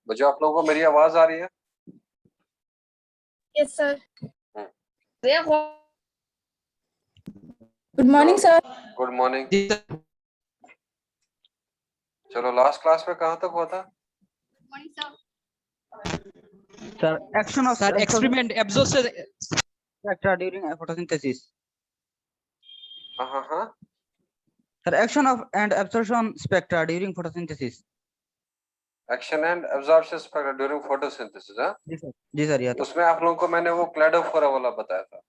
बच्चों आप लोगों को मेरी आवाज आ रही है? Yes, sir. Good morning sir. Good morning. चलो लास्ट क्लास में कहाँ तक हुआ था? Sir, action of Sir, experiment absorption spectra during photosynthesis. हाँ। Sir, action of and absorption spectra during photosynthesis. Action and absorption spectra during photosynthesis. हाँ जी sir ये तो उसमें आप लोगों को मैंने वो क्लेडोफोरा वाला बताया था।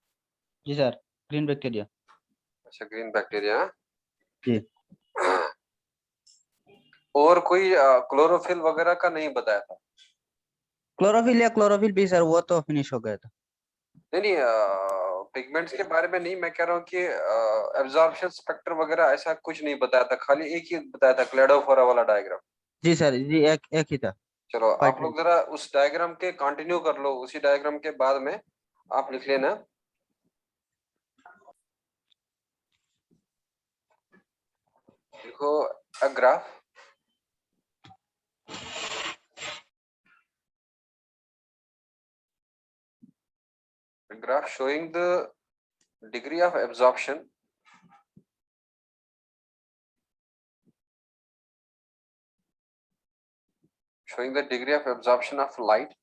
जी सर, ग्रीन बैक्टीरिया। अच्छा ग्रीन बैक्टीरिया। जी। और कोई क्लोरोफिल वगैरह का नहीं बताया था? क्लोरोफिल या क्लोरोफिल भी सर वो तो फिनिश हो गया था। नहीं पिगमेंट्स के बारे में नहीं, मैं कह रहा हूँ कि एब्जॉर्प्शन स्पेक्ट्रम वगैरह ऐसा कुछ नहीं बताया था, खाली एक ही बताया था क्लेडोफोरा वाला डायग्राम। जी सर जी एक ही था। चलो आप लोग जरा उस डायग्राम के कंटिन्यू कर लो, उसी डायग्राम के बाद में आप लिख लेना। देखो a graph showing the degree of absorption of light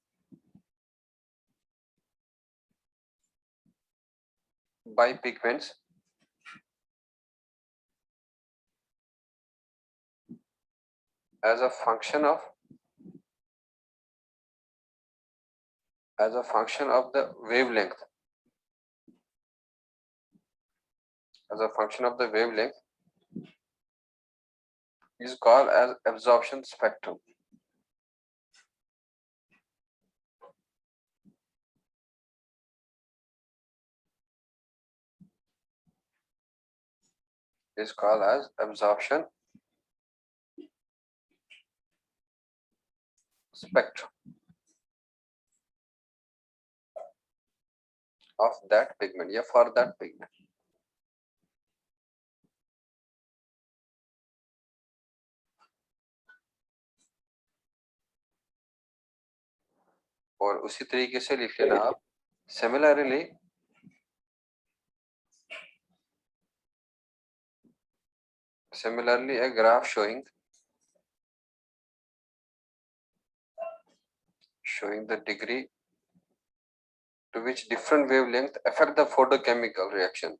by pigments as a function of the wavelength, is called as absorption spectrum. Is called as absorption spectrum of that pigment, या for that pigment. और उसी तरीके से लिख लेना आप similarly a graph showing the degree to which different wavelength affect the photochemical reaction.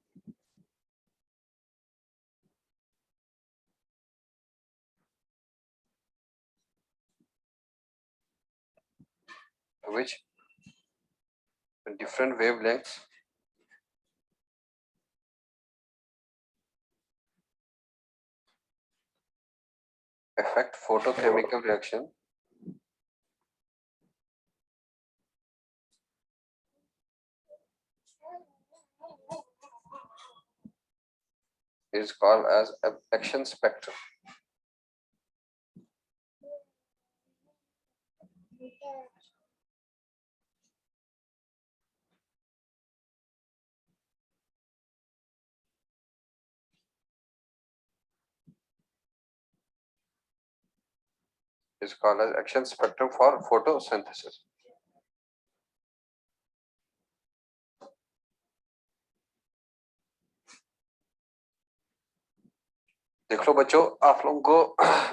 Which different wavelengths affect photochemical reaction is called as action spectrum. Is called as action spectrum for photosynthesis. देख लो बच्चों, आप लोगों को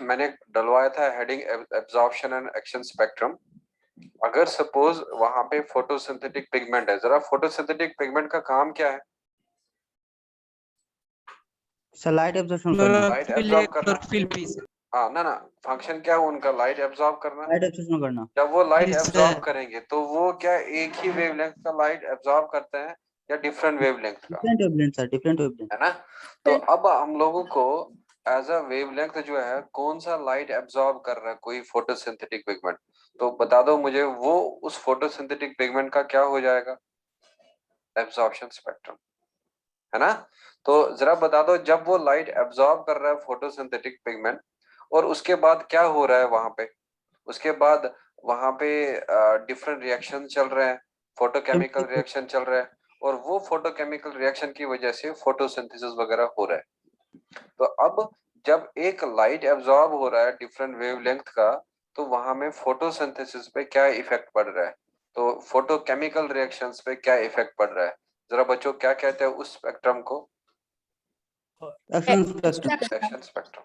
मैंने डलवाया था heading absorption and action spectrum. अगर suppose वहां पे फोटोसिंथेटिक पिगमेंट है, जरा फोटोसिंथेटिक पिगमेंट का काम क्या है? लाइट एब्जॉर्प्शन करना। लाइट एब्जॉर्ब करना। हाँ ना फंक्शन क्या है उनका? लाइट एब्जॉर्ब करना। लाइट एब्जॉर्प्शन करना। जब वो लाइट एब्जॉर्ब करेंगे तो वो क्या एक ही वेवलेंथ का लाइट एब्जॉर्ब करते हैं या डिफरेंट वेवलेंथ का? Different wavelength sir, different wavelength है ना। तो अब हम लोगों को एज अ वेवलेंथ जो है कौन सा लाइट एब्जॉर्ब कर रहा है कोई फोटोसिंथेटिक पिगमेंट, तो बता दो मुझे वो उस फोटोसिंथेटिक पिगमेंट का क्या हो जाएगा? एब्जॉर्प्शन स्पेक्ट्रम, है ना। तो जरा बता दो, जब वो लाइट एब्जॉर्ब कर रहा है फोटोसिंथेटिक पिगमेंट और उसके बाद क्या हो रहा है वहां पे? उसके बाद वहां पे डिफरेंट रिएक्शन चल रहे हैं, फोटोकेमिकल रिएक्शन चल रहा है, और वो फोटोकेमिकल रिएक्शन की वजह से फोटोसिंथेसिस वगैरह हो रहा है। तो अब जब एक लाइट एब्जॉर्ब हो रहा है डिफरेंट वेवलेंथ का, तो वहां में फोटोसिंथेसिस पे क्या इफेक्ट पड़ रहा है, तो फोटोकेमिकल रिएक्शंस पे क्या इफेक्ट पड़ रहा है, जरा बच्चों क्या कहते हैं उस स्पेक्ट्रम को? Action spectrum. Action spectrum.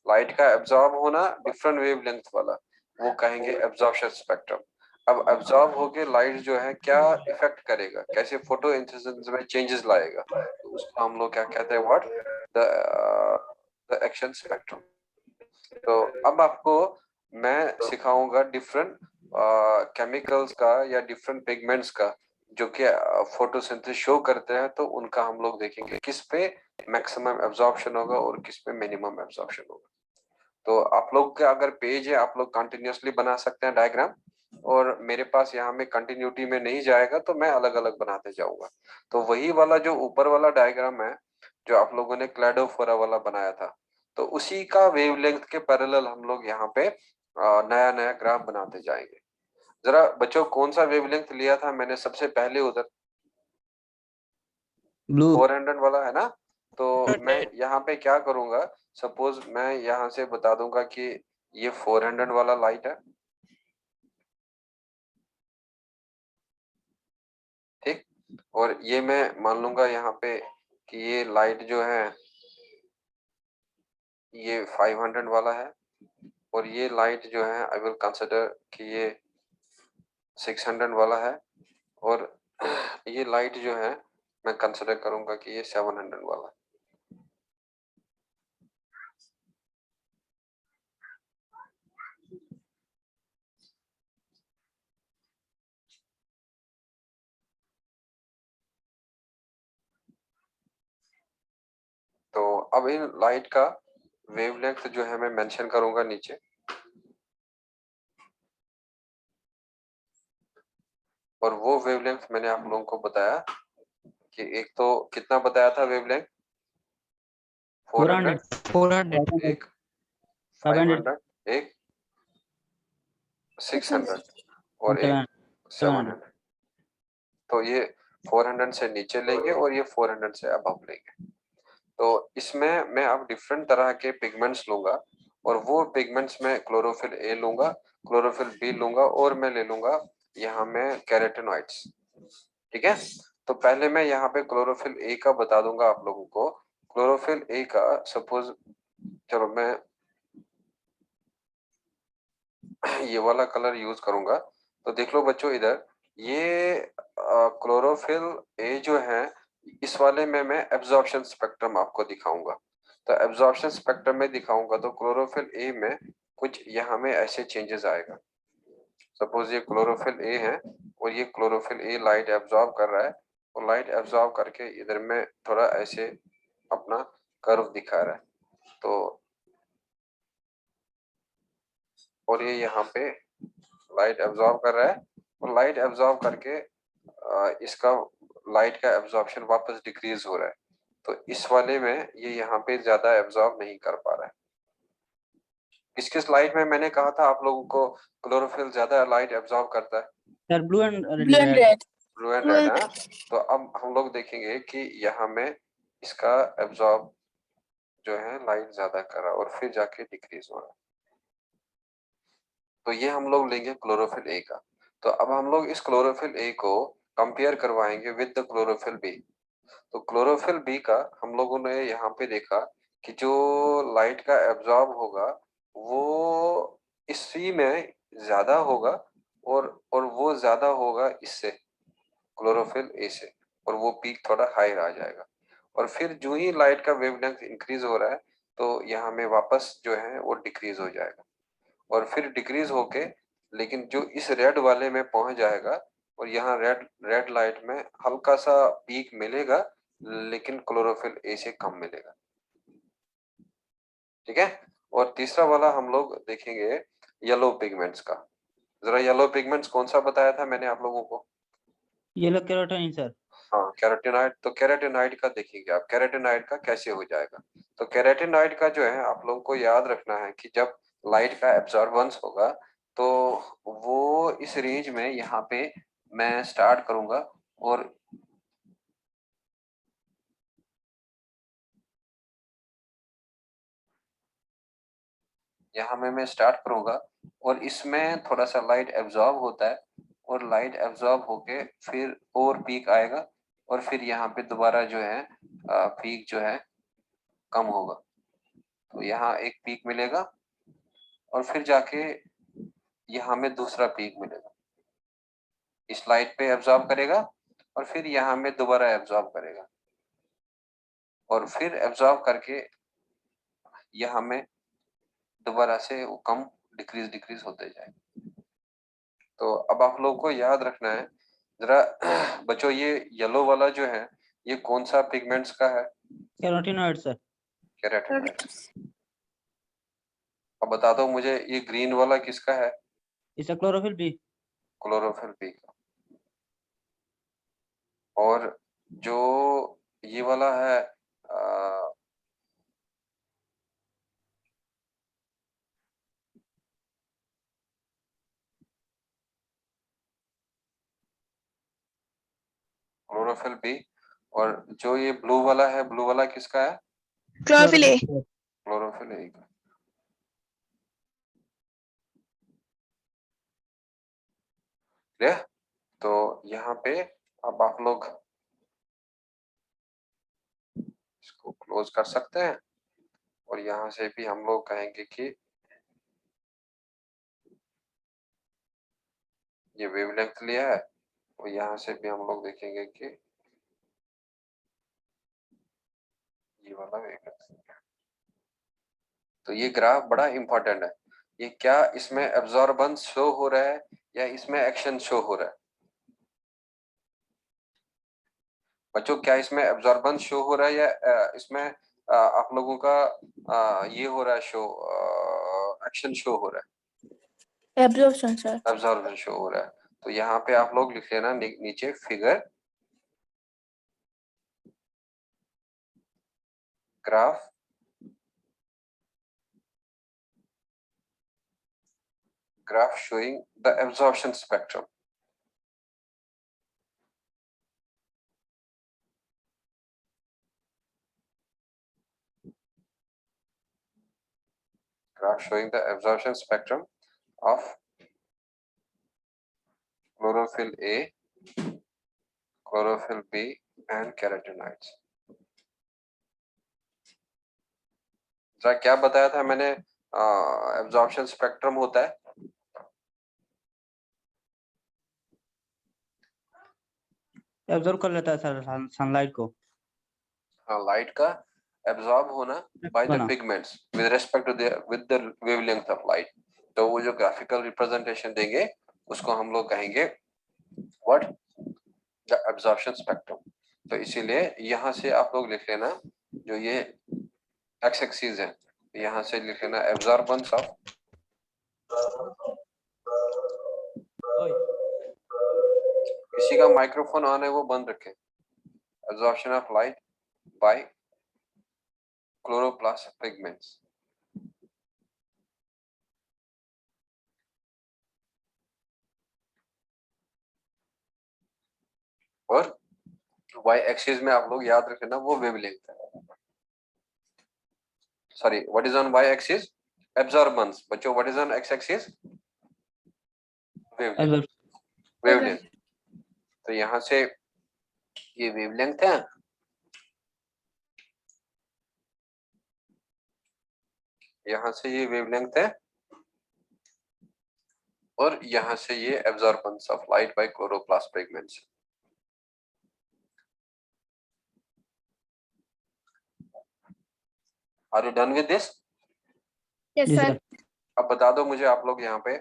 Light का एब्जॉर्ब होना डिफरेंट वेवलेंथ वाला, वो कहेंगे एब्जॉर्प्शन स्पेक्ट्रम। अब एब्जॉर्ब होके लाइट जो है क्या इफेक्ट करेगा, कैसे फोटोसिंथेसिस में चेंजेस लाएगा, तो उसको हम लोग क्या कहते हैं, व्हाट, द एक्शन स्पेक्ट्रम। तो अब आपको मैं सिखाऊंगा डिफरेंट केमिकल्स का या डिफरेंट पिगमेंट्स का जो कि फोटोसिंथेसिस शो करते हैं, तो उनका हम लोग देखेंगे किस पे मैक्सिमम एब्जॉर्प्शन होगा और किस पे मिनिमम एब्जॉर्प्शन होगा। तो आप लोग का अगर पेज है, आप लोग कंटिन्यूअसली बना सकते हैं डायग्राम, और मेरे पास यहाँ में कंटिन्यूटी में नहीं जाएगा तो मैं अलग अलग बनाते जाऊंगा। तो वही वाला जो ऊपर वाला डायग्राम है जो आप लोगों ने क्लैडोफोरा वाला बनाया था, तो उसी का वेवलेंथ के पैरेलल हम लोग यहाँ पे नया नया ग्राफ बनाते जाएंगे। जरा बच्चों कौन सा वेवलेंथ लिया था मैंने सबसे पहले उधर? ब्लू। 400 वाला है ना। तो मैं यहाँ पे क्या करूंगा, सपोज मैं यहाँ से बता दूंगा कि ये 400 वाला लाइट है, ठीक। और ये मैं मान लूंगा यहाँ पे कि ये लाइट जो है ये 500 वाला है, और ये लाइट जो है आई विल कंसिडर कि ये 600 वाला है, और ये लाइट जो है मैं कंसिडर करूंगा कि ये 700 वाला है। तो अब इन लाइट का वेवलेंथ जो है मैं मेंशन करूंगा नीचे। और वो वेवलेंथ मैंने आप लोगों को बताया कि एक तो कितना बताया था वेवलेंथ, 400, 400 एक 500 500, एक 600 और एक 700। तो ये 400 से नीचे लेंगे और ये 400 से अबव लेंगे। तो इसमें मैं अब डिफरेंट तरह के पिगमेंट्स लूंगा, और वो पिगमेंट्स में क्लोरोफिल ए लूंगा, क्लोरोफिल बी लूंगा, और मैं ले लूंगा यहाँ में कैरोटेनॉइड्स, ठीक है। तो पहले मैं यहाँ पे क्लोरोफिल ए का बता दूंगा आप लोगों को। क्लोरोफिल ए का सपोज, चलो मैं ये वाला कलर यूज करूंगा। तो देख लो बच्चों इधर, ये क्लोरोफिल ए जो है, इस वाले में मैं एब्जॉर्प्शन स्पेक्ट्रम आपको दिखाऊंगा। तो एब्जॉर्प्शन स्पेक्ट्रम में दिखाऊंगा तो क्लोरोफिल ए में कुछ यहाँ में ऐसे चेंजेस आएगा। सपोज ये क्लोरोफिल ए है, और ये क्लोरोफिल ए लाइट एब्जॉर्ब कर रहा है, और लाइट एब्जॉर्ब करके इधर में थोड़ा ऐसे अपना कर्व दिखा रहा है। तो और ये यहाँ पे लाइट एब्जॉर्ब कर रहा है, और लाइट एब्जॉर्ब करके इसका लाइट का एब्जॉर्प्शन वापस डिक्रीज हो रहा है। तो इस वाले में ये यहाँ पे ज्यादा एब्जॉर्ब नहीं कर पा रहा है। किस स्लाइड में मैंने कहा था आप लोगों को क्लोरोफिल ज्यादा लाइट एब्जॉर्ब करता है? Sir blue and red. Blue and red है। तो अब हम लोग देखेंगे कि यहाँ में इसका एब्जॉर्ब जो है लाइट ज्यादा कर रहा है और फिर जाके डिक्रीज हो रहा है। तो ये हम लोग लेंगे क्लोरोफिल ए का। तो अब हम लोग इस क्लोरोफिल ए को कंपेयर करवाएंगे विद द क्लोरोफिल बी। तो क्लोरोफिल बी का हम लोगों ने यहाँ पे देखा कि जो लाइट का एब्जॉर्ब होगा वो इसी में ज्यादा होगा, और वो ज्यादा होगा इससे, क्लोरोफिल ए से, और वो पीक थोड़ा हाई आ जाएगा। और फिर जो ही लाइट का वेवलेंथ इंक्रीज हो रहा है तो यहाँ में वापस जो है वो डिक्रीज हो जाएगा, और फिर डिक्रीज होके लेकिन जो इस रेड वाले में पहुंच जाएगा, और यहाँ रेड रेड लाइट में हल्का सा पीक मिलेगा, लेकिन क्लोरोफिल ए से कम मिलेगा, ठीक है। और तीसरा वाला हम लोग देखेंगे येलो पिगमेंट्स का। जरा येलो पिगमेंट्स कौन सा बताया था मैंने आप लोगों को? Yellow carotene sir. हाँ कैरोटीनॉइड। तो कैरोटीनॉइड का देखिएगा आप, कैरोटीनॉइड का कैसे हो जाएगा। तो कैरोटीनॉइड का जो है आप लोगों को याद रखना है कि जब लाइट का एब्जॉर्बेंस होगा तो वो इस रेंज में यहाँ पे मैं स्टार्ट करूंगा, और यहाँ में मैं स्टार्ट करूंगा और इसमें थोड़ा सा लाइट एब्जॉर्ब होता है और लाइट एब्जॉर्ब होके फिर और पीक आएगा और फिर यहाँ पे दोबारा जो है पीक जो है कम होगा। तो यहाँ एक पीक मिलेगा और फिर जाके यहाँ में दूसरा पीक मिलेगा। इस लाइट पे एब्जॉर्ब करेगा और फिर यहाँ में दोबारा एब्जॉर्ब करेगा और फिर एब्जॉर्ब करके यहाँ में दोबारा से वो कम डिक्रीज होते जाए। तो अब आप लोगों को याद रखना है जरा बच्चों, ये येलो वाला जो है ये कौन सा पिगमेंट्स का है? Carotenoid sir. केराटिनॉइड। अब बता दो मुझे ये ग्रीन वाला किसका है? इसका क्लोरोफिल बी। क्लोरोफिल बी का। और जो ये वाला है क्लोरोफिल बी, और जो ये ब्लू वाला है, ब्लू वाला किसका है? Chlorophyll a. क्लोरोफिल ए का। तो यहाँ पे अब आप लोग इसको क्लोज कर सकते हैं और यहाँ से भी हम लोग कहेंगे कि ये वेवलेंथ लिया है और यहाँ से भी हम लोग देखेंगे कि ये वाला वेवलेंथ। तो ये ग्राफ बड़ा इंपॉर्टेंट है। ये क्या इसमें एब्जॉर्बेंस शो हो रहा है या इसमें एक्शन शो हो रहा है? बच्चों, क्या इसमें एब्जॉर्बेंस शो हो रहा है या इसमें आप लोगों का ये हो रहा है शो, एक्शन शो हो रहा है? Absorption sir. एब्जॉर्बेंस शो हो रहा है। तो यहाँ पे आप लोग लिख लेना नीचे figure graph showing the absorption spectrum. Graph showing the absorption spectrum of chlorophyll A, chlorophyll B and carotenoids. जरा क्या बताया था मैंने? एब्जॉर्प्शन स्पेक्ट्रम होता है एब्जॉर्ब कर लेता है सर सनलाइट को। लाइट का एब्जॉर्ब होना बाय द बना। Pigments with respect to with the wavelength of light. तो वो जो ग्राफिकल रिप्रेजेंटेशन देंगे उसको हम लोग कहेंगे व्हाट? The absorption spectrum. तो इसीलिए यहाँ से आप लोग लिख लेना जो ये एक्स एक्सिस है, यहाँ से लिख लेना एब्जॉर्बेंस ऑफ, किसी का माइक्रोफोन ऑन है वो बंद रखें, absorption of light by chloroplast pigments. और वाई एक्सिस में आप लोग याद रखना वो वेवलेंथ है। Sorry, what is on Y axis? Absorbance. बच्चों, what is on X axis? Wavelength. Wavelength. तो यहाँ से ये वेवलेंथ है, यहाँ से ये वेवलेंथ है और यहाँ से ये absorbance of light by chloroplast pigments. Are you done with this? Yes sir. अब बता दो मुझे आप लोग यहाँ पे,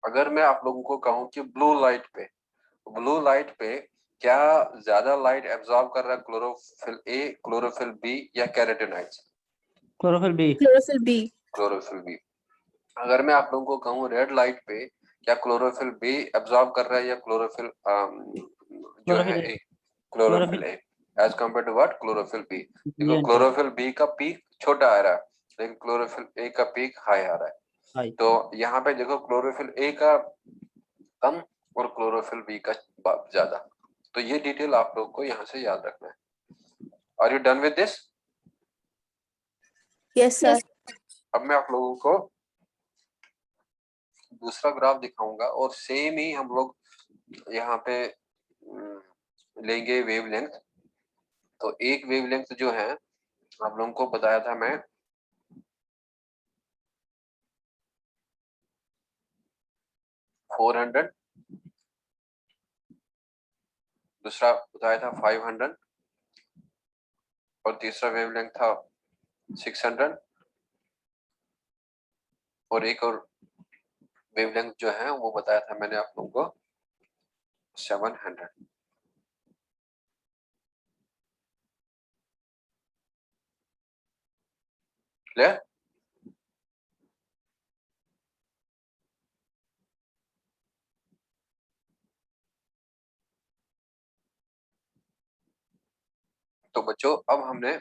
अगर मैं आप लोगों को कहूँ कि ब्लू लाइट पे क्या ज्यादा लाइट एब्जॉर्ब कर रहा है, क्लोरोफिल ए, क्लोरोफिल बी या carotenoids? Chlorophyll b. Chlorophyll b. Chlorophyll b. अगर मैं आप लोगों को कहूँ रेड लाइट पे क्या क्लोरोफिल बी एब्जॉर्ब कर रहा है या क्लोरोफिल जो है A, chlorophyll A as compare to what? Chlorophyll B. देखो क्लोरोफिल बी का पीक छोटा आ रहा है लेकिन क्लोरोफिल ए का पीक हाई आ रहा है। तो यहाँ पे देखो क्लोरोफिल ए का कम और क्लोरोफिल बी का ज्यादा। तो ये डिटेल आप लोग को यहाँ से याद रखना है। Are you done with this? Yes sir. अब मैं आप लोगों को दूसरा ग्राफ दिखाऊंगा और सेम ही हम लोग यहाँ पे लेंगे वेवलेंथ। तो एक वेवलेंथ जो है आप लोगों को बताया था मैं 400, दूसरा बताया था 500 और तीसरा वेवलेंथ था 600 और एक और वेवलेंथ जो है वो बताया था मैंने आप लोगों को 700। क्लियर? तो बच्चों अब हमने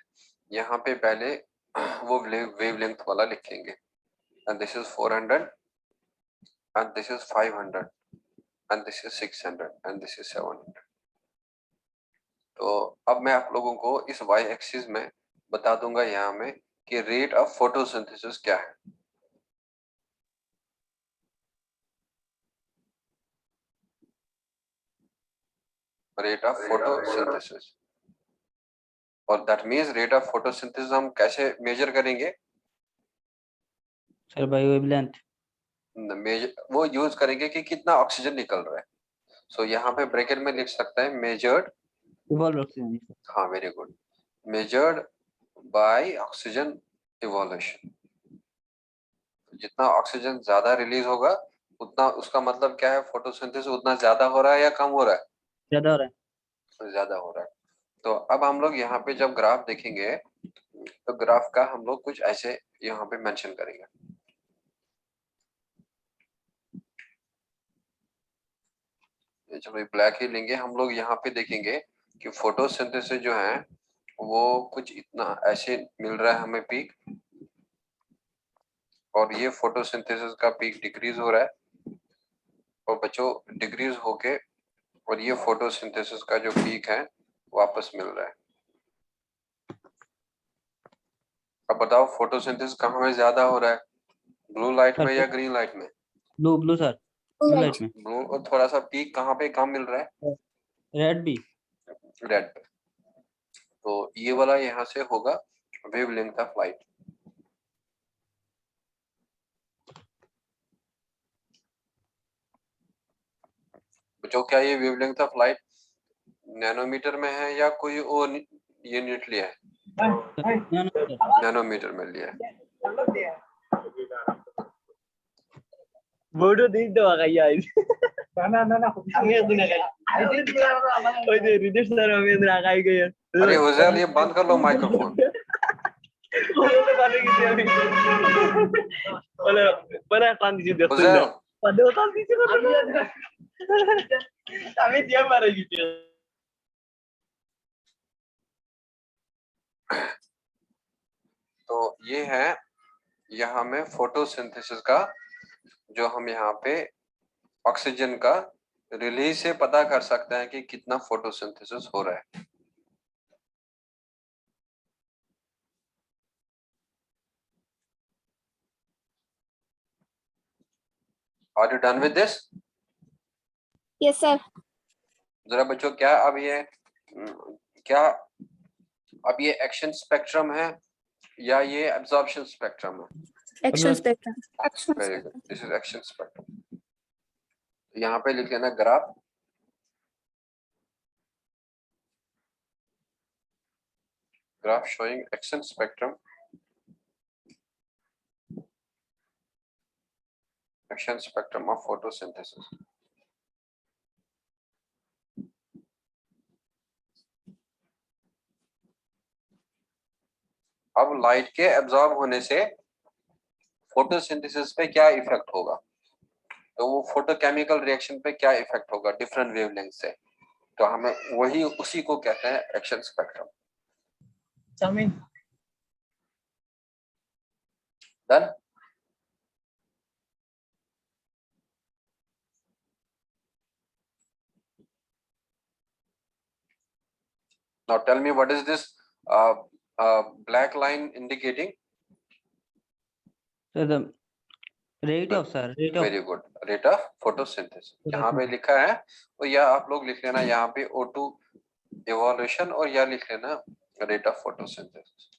यहाँ पे पहले वो वेवलेंथ वाला लिखेंगे and this is 400 and this is 500 and this is 600 and this is 700। तो अब मैं आप लोगों को इस y एक्सिस में बता दूंगा यहाँ में कि रेट ऑफ फोटोसिंथेसिस क्या है। रेट ऑफ फोटोसिंथेसिस, और that means rate of photosynthesis हम कैसे मेजर करेंगे? सर बाय वेवलेंथ वो यूज करेंगे कि कितना ऑक्सीजन निकल रहा है। सो यहाँ पे ब्रैकेट में लिख सकते हैं मेजर्ड, इवॉल्व ऑक्सीजन। हाँ very good, measured by oxygen evolution. जितना ऑक्सीजन ज्यादा रिलीज होगा उतना, उसका मतलब क्या है, फोटोसिंथेसिस उतना ज्यादा हो रहा है या कम हो रहा है? ज्यादा हो रहा है। ज्यादा हो रहा है। तो अब हम लोग यहाँ पे जब ग्राफ देखेंगे तो ग्राफ का हम लोग कुछ ऐसे यहाँ पे मेंशन करेंगे। चलो ब्लैक ही लेंगे हम लोग। यहाँ पे देखेंगे कि फोटोसिंथेसिस जो है वो कुछ इतना ऐसे मिल रहा है हमें पीक, और ये फोटोसिंथेसिस का पीक डिक्रीज हो रहा है और बच्चों डिक्रीज होके, और ये फोटोसिंथेसिस का जो पीक है वापस मिल रहा है। अब बताओ फोटोसिंथेसिस कहाँ में ज्यादा हो रहा है, ब्लू लाइट में या ग्रीन लाइट में? Blue blue sir, blue light में। ब्लू, और थोड़ा सा पीक कहाँ पे कम मिल रहा है? रेड भी। रेड पे। तो ये वाला यहाँ से होगा वेवलेंथ ऑफ लाइट। बच्चों क्या ये वेवलेंथ ऑफ लाइट नैनोमीटर में है या कोई और यूनिट लिया है? नैनोमीटर में लिया है। बोर्ड देख दो आइए ना ना ना हमें दुनिया का ओए दे रिदेश सर हमें दुनिया का गए। अरे हुजैर ये बंद कर लो माइक्रोफोन। बोले बारे की अभी बोले बोले कान दीजिए देखो हुजैर पदे कान दीजिए हमें दिया मारेगी। तो ये है यहाँ में फोटोसिंथेसिस का, जो हम यहाँ पे ऑक्सीजन का रिलीज से पता कर सकते हैं कि कितना फोटोसिंथेसिस हो रहा है। Are you done with this? Yes, sir. जरा बच्चों क्या अब ये क्या अब ये एक्शन स्पेक्ट्रम है या ये एब्जॉर्प्शन स्पेक्ट्रम है? Action spectrum. Action very spectrum. Good, this is action spectrum. यहाँ पे लिख लेना graph, graph showing action spectrum, action spectrum of photosynthesis. अब लाइट के एब्जॉर्ब होने से फोटोसिंथेसिस पे क्या इफेक्ट होगा, तो वो फोटोकेमिकल रिएक्शन पे क्या इफेक्ट होगा डिफरेंट वेवलेंथ से, तो हमें वही उसी को कहते हैं एक्शन स्पेक्ट्रम। चाउमीन done? Now tell me what is this black line indicating? So the Rate of sir. Rate of very good, rate of photosynthesis यहाँ पे लिखा है, तो या आप लोग लिख लेना यहाँ पे O2 इवोल्यूशन और या लिख लेना रेट ऑफ फोटोसिंथेसिस।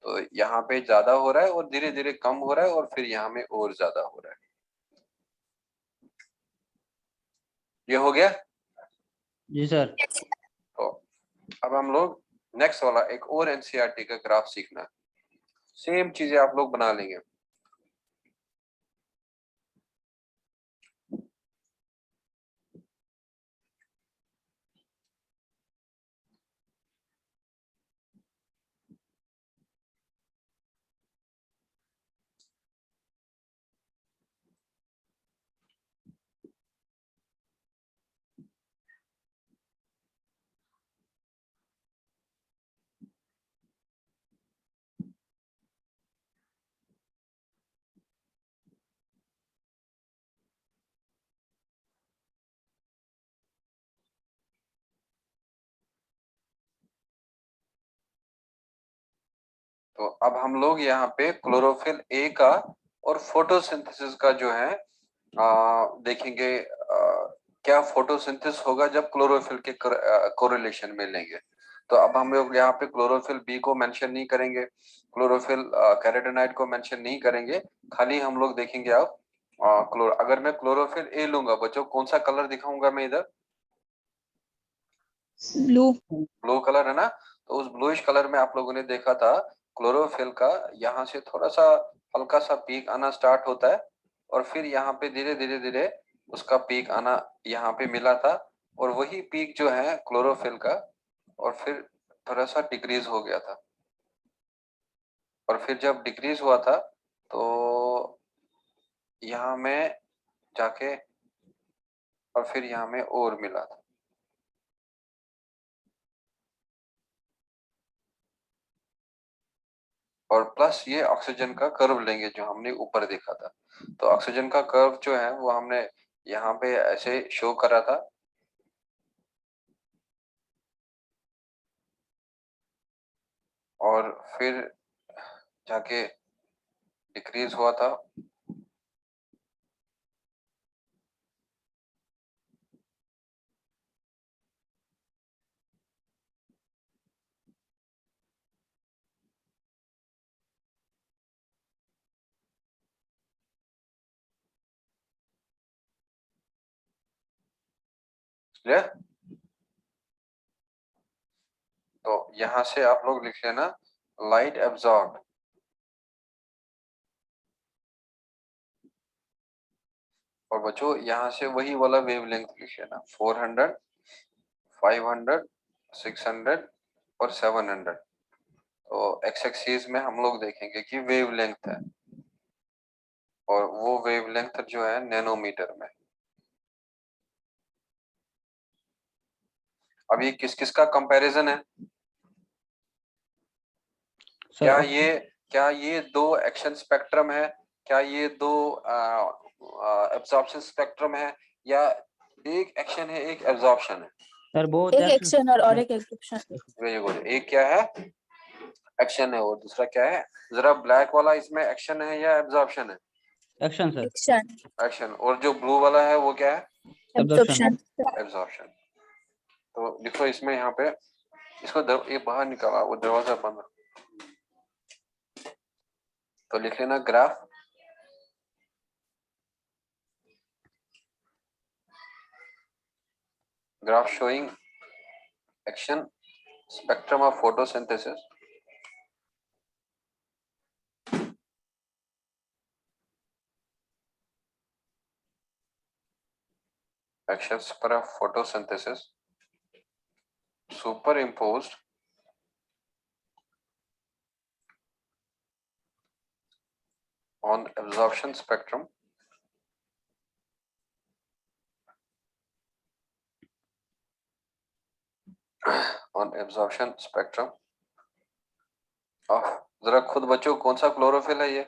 तो यहाँ पे ज्यादा हो रहा है और धीरे धीरे कम हो रहा है और फिर यहाँ में और ज्यादा हो रहा है। ये हो गया। जी सर। तो अब हम लोग नेक्स्ट वाला एक और एनसीईआरटी का ग्राफ सीखना है। सेम चीजें आप लोग बना लेंगे। तो अब हम लोग यहाँ पे क्लोरोफिल ए का और फोटोसिंथेसिस का जो है देखेंगे क्या फोटोसिंथेसिस होगा जब क्लोरोफिल के कोरिलेशन में लेंगे। तो अब हम लोग यहाँ पे क्लोरोफिल बी को मेंशन नहीं करेंगे, क्लोरोफिल कैरोटीनॉइड को मेंशन नहीं करेंगे, खाली हम लोग देखेंगे अब अगर मैं क्लोरोफिल ए लूंगा बच्चों, कौन सा कलर दिखाऊंगा मैं इधर? ब्लू। ब्लू कलर है ना। तो उस ब्लूइश कलर में आप लोगों ने देखा था क्लोरोफिल का यहाँ से थोड़ा सा हल्का सा पीक आना स्टार्ट होता है और फिर यहाँ पे धीरे धीरे धीरे उसका पीक आना यहाँ पे मिला था और वही पीक जो है क्लोरोफिल का और फिर थोड़ा सा डिक्रीज हो गया था और फिर जब डिक्रीज हुआ था तो यहाँ में जाके और फिर यहाँ में और मिला था। और प्लस ये ऑक्सीजन का कर्व लेंगे जो हमने ऊपर देखा था। तो ऑक्सीजन का कर्व जो है वो हमने यहाँ पे ऐसे शो करा था और फिर जाके डिक्रीज हुआ था क्लियर। तो यहाँ से आप लोग लिख लेना लाइट एब्जॉर्ब और बच्चों यहाँ से वही वाला वेवलेंथ लिख लेना 400, 500, 600 और 700। तो एक्स एक्सिस में हम लोग देखेंगे कि वेवलेंथ है और वो वेवलेंथ जो है नैनोमीटर में। अब ये किस किस का कंपैरिजन है? क्या ये दो एक्शन स्पेक्ट्रम है, क्या ये दो एब्जॉर्प्शन स्पेक्ट्रम है, या एक एक्शन है एक एब्जॉर्प्शन है? सर बहुत एक एक्शन और एक एब्जॉर्प्शन। Very good. एक क्या है? एक्शन है और दूसरा क्या है? जरा ब्लैक वाला इसमें एक्शन है या एब्जॉर्प्शन है? Action sir. एक्शन। एक्शन। और जो ब्लू वाला है वो क्या है? एब्जॉर्प्शन। एब्जॉर्प्शन। तो देखो इसमें यहाँ पे इसको ये बाहर निकाला, वो दरवाजा बंद। तो लिख लेना graph showing action spectrum of photosynthesis superimposed on absorption spectrum of, जरा खुद बच्चों कौन सा क्लोरोफिल है ये?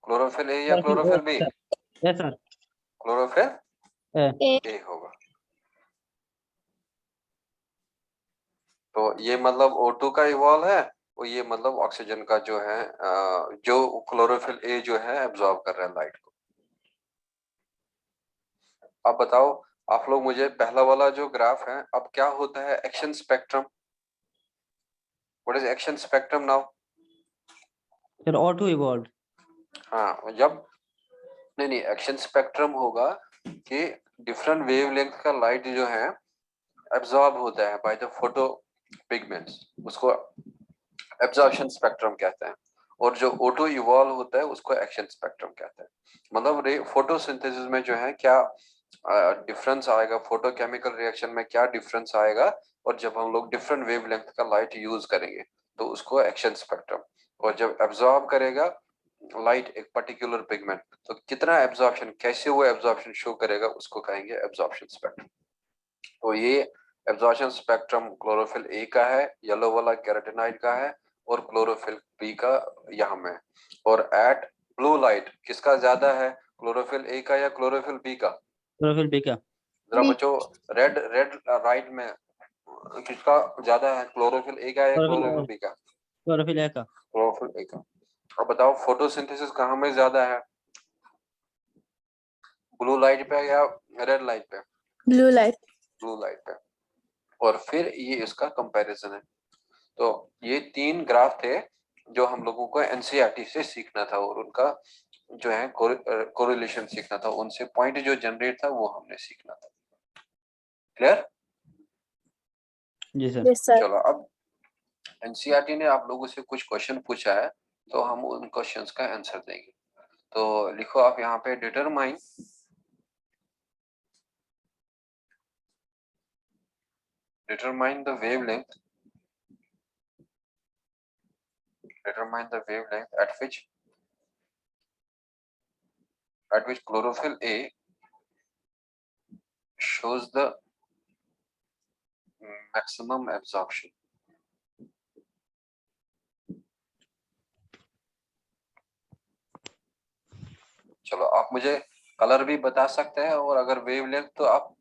क्लोरोफिल ए या chlorophyll B? Yes sir. Chlorophyll A होगा। तो ये मतलब O2 का इवॉल्व है और ये मतलब ऑक्सीजन का जो है जो क्लोरोफिल ए जो है एब्जॉर्ब कर रहा है लाइट को। अब बताओ आप लोग मुझे, पहला वाला जो ग्राफ है, अब क्या होता है action spectrum? What is action spectrum now? Sir, auto evolved. हाँ, जब नहीं एक्शन स्पेक्ट्रम होगा कि डिफरेंट वेवलेंथ का लाइट जो है एब्जॉर्ब होता है बाय द फोटो पिगमेंट्स, उसको एब्जॉर्प्शन स्पेक्ट्रम कहते हैं। और जो ऑटो इवॉल्व होता है उसको एक्शन स्पेक्ट्रम कहते हैं। मतलब फोटोसिंथेसिस में जो है क्या डिफरेंस आएगा, फोटोकेमिकल रिएक्शन में क्या डिफरेंस आएगा, और जब हम लोग डिफरेंट वेवलेंथ का लाइट यूज करेंगे तो उसको एक्शन स्पेक्ट्रम। और जब एब्जॉर्ब करेगा लाइट एक पर्टिकुलर पिगमेंट, तो कितना एब्जॉर्प्शन, कैसे वो एब्जॉर्प्शन शो करेगा, उसको कहेंगे एब्जॉर्प्शन स्पेक्ट्रम। तो ये एब्जॉर्प्शन स्पेक्ट्रम क्लोरोफिल ए का है, येलो वाला कैरोटीनॉइड का है, और क्लोरोफिल बी का यहाँ में। और एट ब्लू लाइट किसका ज्यादा है, क्लोरोफिल ए का या क्लोरोफिल बी का? Chlorophyll B का। जरा बच्चों, रेड रेड राइट में किसका ज्यादा है, क्लोरोफिल ए का या क्लोरोफिल बी का? Chlorophyll A का। क्लोरोफिल ए का। अब बताओ फोटोसिंथेसिस कहाँ में ज्यादा है, ब्लू लाइट पे या रेड लाइट पे? Blue light. ब्लू लाइट पे। और फिर ये इसका कंपैरिजन है। तो ये 3 ग्राफ थे जो हम लोगों को एनसीईआरटी से सीखना था, और उनका जो है कोरिलेशन सीखना था, उनसे पॉइंट जो जनरेट था वो हमने सीखना था। क्लियर? जी सर। Yes sir. चलो, अब एनसीईआरटी ने आप लोगों से कुछ क्वेश्चन पूछा है, तो हम उन क्वेश्चंस का आंसर देंगे। तो लिखो आप यहाँ पे, determine the wavelength, at which chlorophyll A shows the maximum absorption. चलो, आप मुझे कलर भी बता सकते हैं, और अगर वेवलेंथ तो आप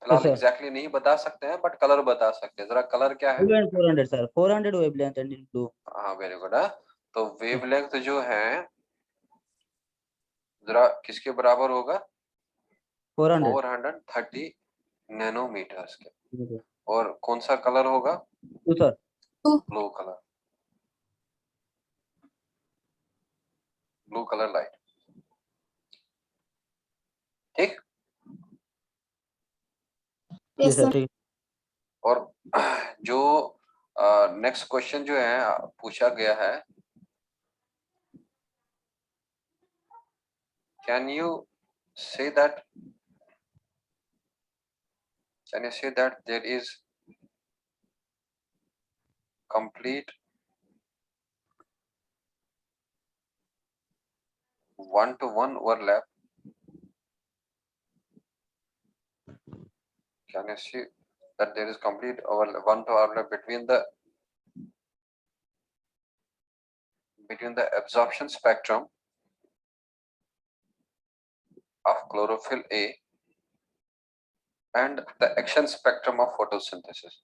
फिलहाल sir. एग्जैक्टली नहीं बता सकते हैं, बट कलर बता सकते हैं। जरा कलर क्या है? Blue and 400 sir. 400 wavelength and in blue. हाँ, वेरी गुड। तो वेवलेंथ जो है जरा किसके बराबर होगा? 400. 430 नैनोमीटर्स के। Okay. और कौन सा कलर होगा? Blue sir. Blue colour, blue colour light. ठीक। जी यस सर सर। ठीक। और जो नेक्स्ट क्वेश्चन जो है पूछा गया है, can you say that there is complete one-to-one overlap? Can you see that there is complete one-to-one overlap between the absorption spectrum of chlorophyll A and the action spectrum of photosynthesis?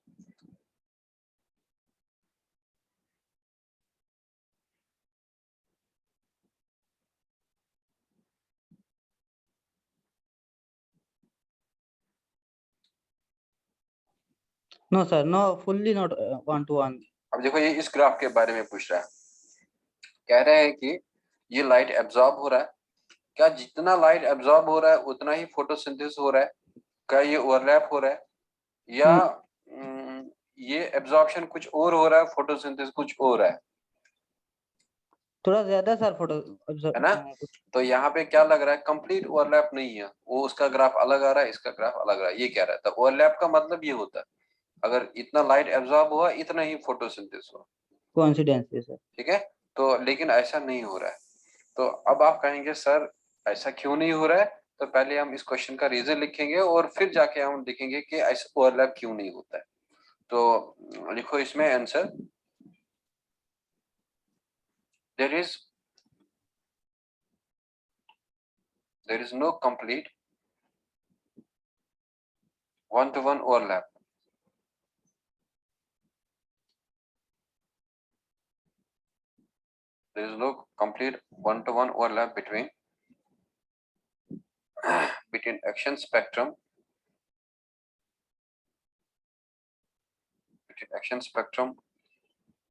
No sir, no, fully not one to one. अब देखो, ये इस graph के बारे में पूछ रहा है। कह रहे हैं कि ये लाइट एब्जॉर्ब हो रहा है, क्या जितना लाइट एब्जॉर्ब हो रहा है उतना ही फोटोसिंथेसिस हो रहा है? क्या ये ओवरलैप हो रहा है, या ये एब्जॉर्प्शन कुछ और हो रहा है, फोटोसिंथेसिस कुछ और है? थोड़ा ज्यादा सर फोटो है ना? तो यहाँ पे क्या लग रहा है, कंप्लीट ओवरलैप नहीं है, वो उसका ग्राफ अलग आ रहा है, इसका ग्राफ अलग आ रहा है। ये कह रहा है, तो ओवरलैप का मतलब ये होता है अगर इतना लाइट एब्जॉर्ब हुआ इतना ही फोटोसिंथेसिस हुआ। कोइंसिडेंस है सर। ठीक है, तो लेकिन ऐसा नहीं हो रहा है। तो अब आप कहेंगे सर ऐसा क्यों नहीं हो रहा है, तो पहले हम इस क्वेश्चन का रीजन लिखेंगे और फिर जाके हम देखेंगे कि ऐसा ओवरलैप क्यों नहीं होता है। तो लिखो इसमें answer, there is no complete one-to-one overlap between between action spectrum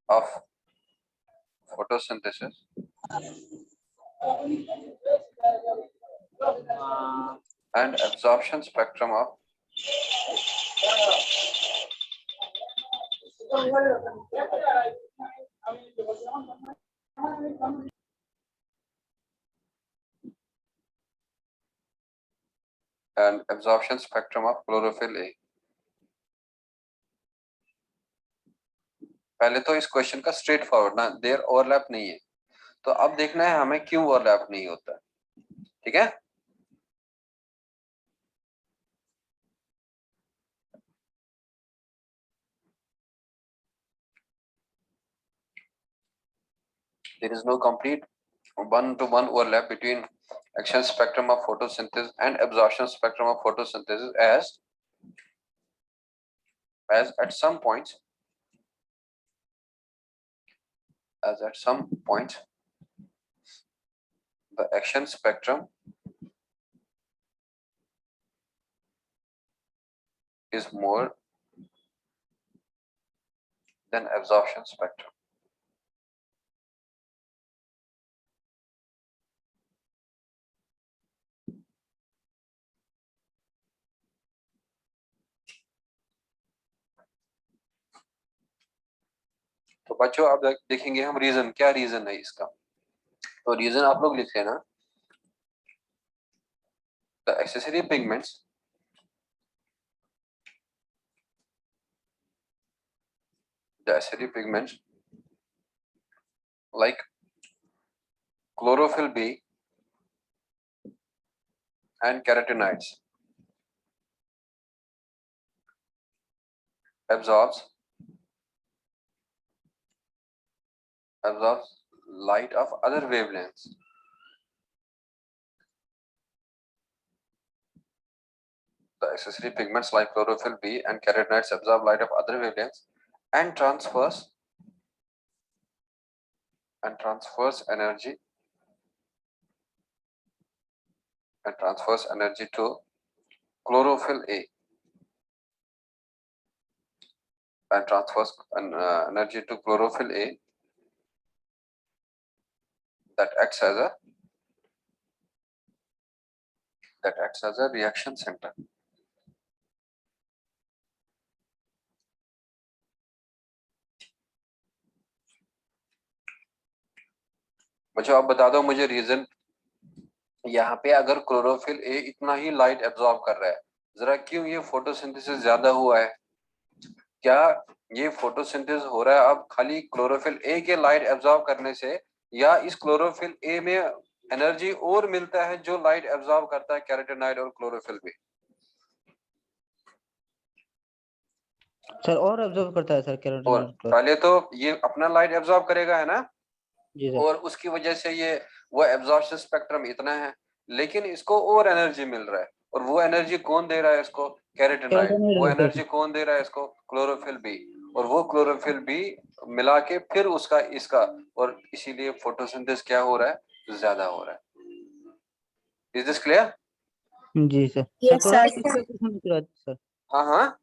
of photosynthesis and absorption spectrum of chlorophyll A. पहले तो इस क्वेश्चन का स्ट्रेट फॉरवर्ड ना, देयर ओवरलैप नहीं है, तो अब देखना है हमें क्यों ओवरलैप नहीं होता। ठीक है, there is no complete one-to-one overlap between action spectrum of photosynthesis and absorption spectrum of photosynthesis as at some points the action spectrum is more than absorption spectrum. तो बच्चों अब देखेंगे हम रीजन, क्या रीजन है इसका। तो रीजन आप लोग लिख लेना, the accessory pigments like chlorophyll B and carotenoids absorbs light of other wavelengths. The accessory pigments like chlorophyll B and carotenoids absorb light of other wavelengths and transfers energy to chlorophyll A that acts as a reaction center. बच्चों आप बता दो मुझे reason, यहाँ पे अगर chlorophyll A इतना ही light absorb कर रहा है, जरा क्यों ये फोटोसिंथेसिस ज्यादा हुआ है? क्या ये फोटोसिंथेसिस हो रहा है अब खाली क्लोरोफिल ए के लाइट एब्जॉर्ब करने से, या इस क्लोरोफिल ए में एनर्जी और मिलता है जो लाइट एब्जॉर्ब करता है कैरोटीनॉइड और क्लोरोफिल भी? सर और एब्जॉर्ब करता है सर कैरोटीनॉइड। और पहले तो ये अपना लाइट एब्जॉर्ब करेगा, है ना जी सर। और उसकी वजह से ये वो एब्जॉर्प्शन स्पेक्ट्रम इतना है, लेकिन इसको और एनर्जी मिल रहा है, और वो एनर्जी कौन दे रहा है इसको? कैरोटीनॉइड। वो एनर्जी कौन दे रहा है इसको? Chlorophyll b. और वो क्लोरोफिल बी मिला के फिर उसका इसका, और इसीलिए फोटोसिंथेसिस क्या हो रहा है? ज्यादा हो रहा है। Is this clear? जी सर। Yes, थोड़ा sir. सर, हाँ हाँ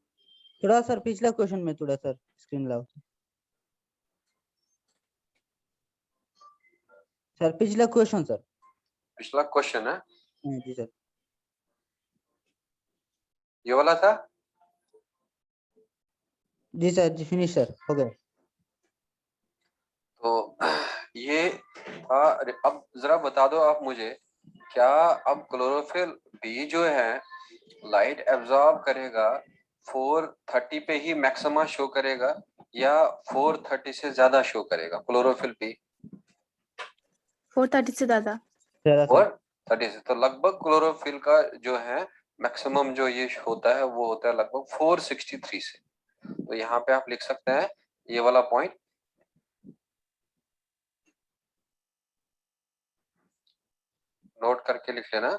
थोड़ा सर पिछला क्वेश्चन में थोड़ा सर स्क्रीन लाओ सर, पिछला क्वेश्चन सर। पिछला क्वेश्चन है जी सर। ये वाला था? जी सर, जी फिनिश सर, हो गया। तो ये था। अब जरा बता दो आप मुझे, क्या अब क्लोरोफिल बी जो है लाइट एब्जॉर्ब करेगा 430 पे ही मैक्सिमा शो करेगा, या 430 से ज्यादा शो करेगा क्लोरोफिल बी? 430 से ज्यादा। 430 से। तो लगभग क्लोरोफिल का जो है मैक्सिमम जो ये होता है वो होता है लगभग 463 से। तो यहाँ पे आप लिख सकते हैं ये वाला पॉइंट, नोट करके लिख लेना।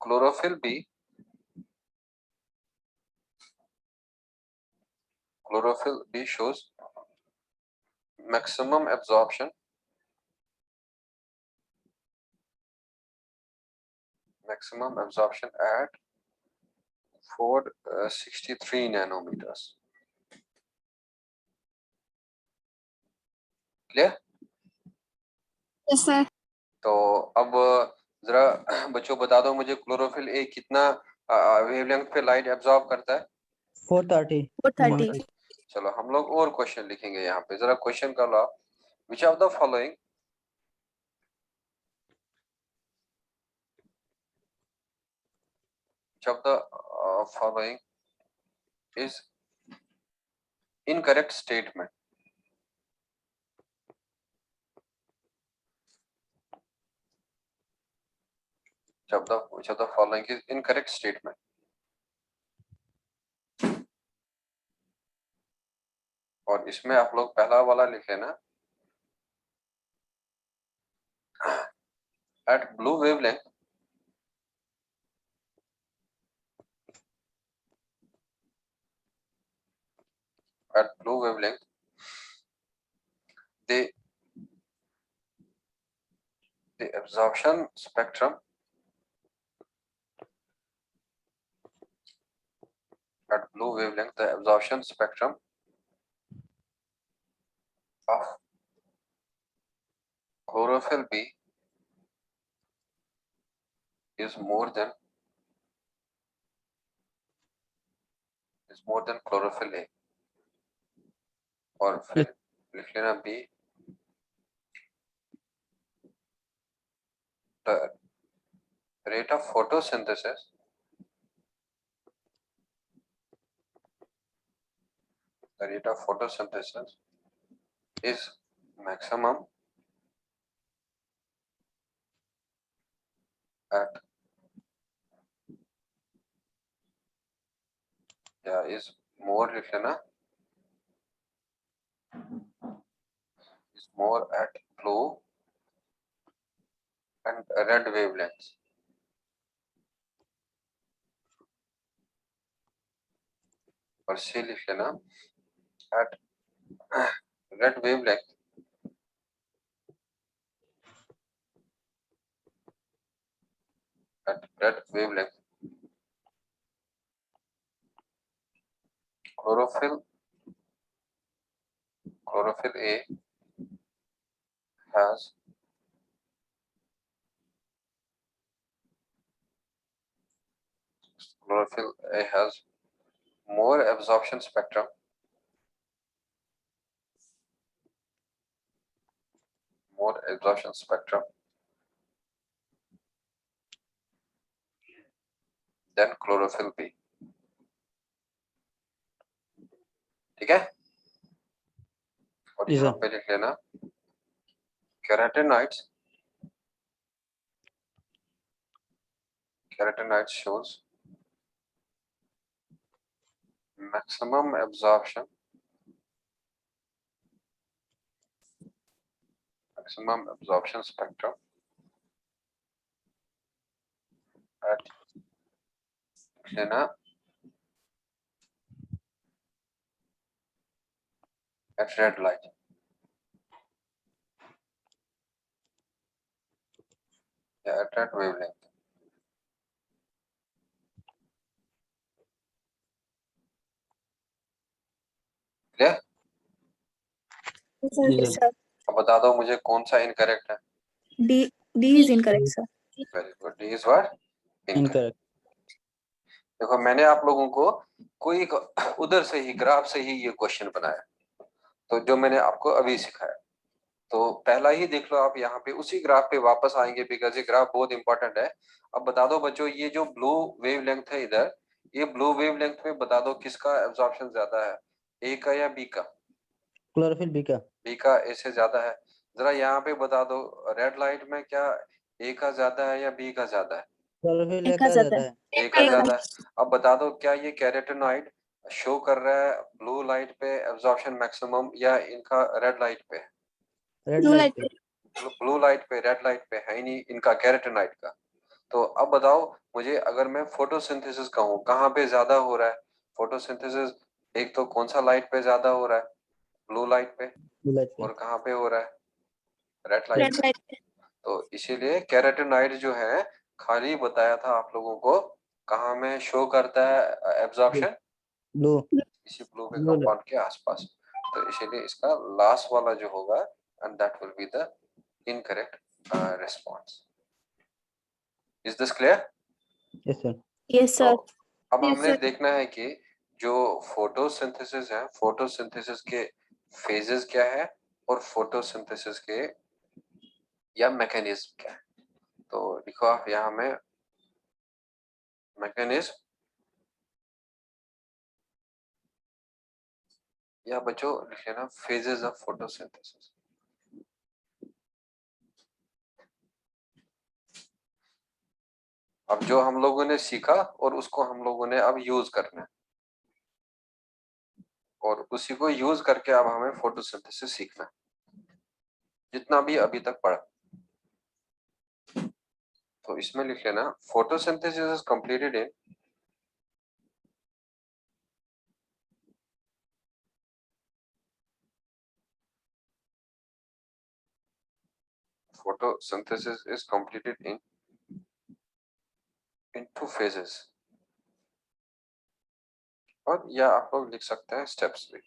Chlorophyll b shows maximum absorption maximum absorption at 463 nanometers. क्लियर? Yes, sir. तो अब जरा बच्चों बता दो मुझे क्लोरोफिल ए कितना वेवलेंथ पे लाइट एब्जॉर्ब करता है? 430. 430. चलो हम लोग और क्वेश्चन लिखेंगे यहाँ पे, जरा क्वेश्चन कर लो। Which of the following is incorrect statement? which of the following is incorrect statement? और इसमें आप लोग पहला वाला लिख लेना, at blue wavelength the absorption spectrum at blue wavelength the absorption spectrum of chlorophyll B is more than chlorophyll A. और फिर लिख लेना B, the rate of photosynthesis is maximum at is more लिख लेना, is more at blue and red wavelengths. और C लिख लेना at red wavelength chlorophyll A has more absorption spectrum than chlorophyll B. ठीक है? और जी यहाँ सर। पे लिख लेना carotenoids shows maximum absorption spectrum at लेना at red light. At red wavelength. Clear? Yes, sir. Yes, Yes, sir. अब बता दो मुझे कौन सा इनकरेक्ट है? D is incorrect, sir. Very good, D is what? Incorrect. देखो मैंने आप लोगों को कोई उधर से ही ग्राफ से ही ये क्वेश्चन बनाया, तो जो मैंने आपको अभी सिखाया, तो पहला ही देख लो आप, यहाँ पे उसी ग्राफ पे वापस आएंगे बिकॉज ये ग्राफ बहुत इंपॉर्टेंट है। अब बता दो बच्चों, ये जो ब्लू वेवलेंथ है इधर, ये ब्लू वेवलेंथ में बता दो किसका एब्जॉर्प्शन ज्यादा है, ए का या बी का? Chlorophyll B का। बी का ए से ज्यादा है। जरा यहाँ पे बता दो रेड लाइट में क्या ए का ज्यादा है या बी का ज्यादा है? Chlorophyll A A का का ज्यादा ज्यादा है। है। ए का ज्यादा है। अब बता दो क्या ये कैरोटेनॉइड शो कर रहा है ब्लू लाइट पे एब्जॉर्प्शन मैक्सिमम या इनका रेड लाइट पे? Red Blue light light. पे। ब्लू लाइट पे, रेड लाइट पे है ही नहीं इनका, कैरोटेनॉइड का। तो अब बताओ मुझे, अगर मैं फोटोसिंथेसिस कहूँ कहाँ पे ज्यादा हो रहा है फोटोसिंथेसिस? एक तो कौन सा लाइट पे ज्यादा हो रहा है? ब्लू लाइट पे। Blue light पे। और कहाँ पे हो रहा है? रेड लाइट Red पे। light. तो इसीलिए कैरोटेनॉइड जो है खाली बताया था आप लोगों को कहाँ में शो करता है एब्जॉर्प्शन, blue इसी ब्लू के Blue. कंपाउंड के आसपास। तो इसीलिए इसका लास्ट वाला जो होगा and that will be the incorrect response. Is this clear? yes sir Yes, sir. अब Yes, हमने sir. देखना है कि जो फोटोसिंथेसिस है, फोटोसिंथेसिस के फेजेस क्या है और फोटोसिंथेसिस के या मैकेनिज्म क्या है। तो लिखो आप यहाँ में मैकेनिज्म या बच्चों लिख लेना फेजेस ऑफ फोटोसिंथेसिस। अब जो हम लोगों ने सीखा और उसको हम लोगों ने अब यूज करना है और उसी को यूज करके अब हमें फोटोसिंथेसिस सीखना है जितना भी अभी तक पढ़ा। तो इसमें लिख लेना photosynthesis is completed in photosynthesis is completed in two phases, और या आप लोग लिख सकते हैं स्टेप्स भी।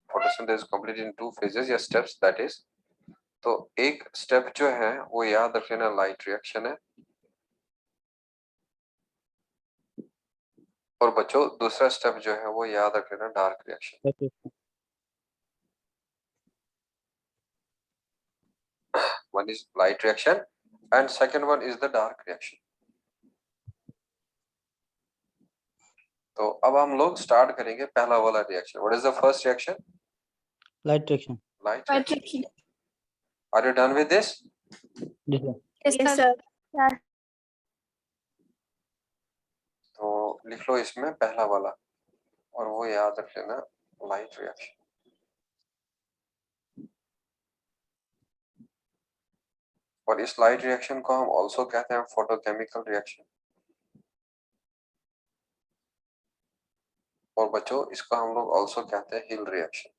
Photosynthesis completed in two phases या स्टेप्स, दैट इज, तो एक स्टेप जो है वो याद रख लेना लाइट रिएक्शन है, और बच्चों दूसरा स्टेप जो है वो याद रख लेना dark reaction. okay One is light reaction and second one is the dark reaction. तो अब हम लोग स्टार्ट करेंगे पहला वाला reaction. What is the first reaction? light reaction light Right. Reaction. Are you done with this? yes sir Yes, sir. तो लिख लो इसमें पहला वाला और वो याद रख लेना लाइट रिएक्शन। और इस लाइट रिएक्शन को हम ऑल्सो कहते हैं फोटोकेमिकल रिएक्शन। और बच्चों इसको हम लोग ऑल्सो कहते हैं Hill reaction.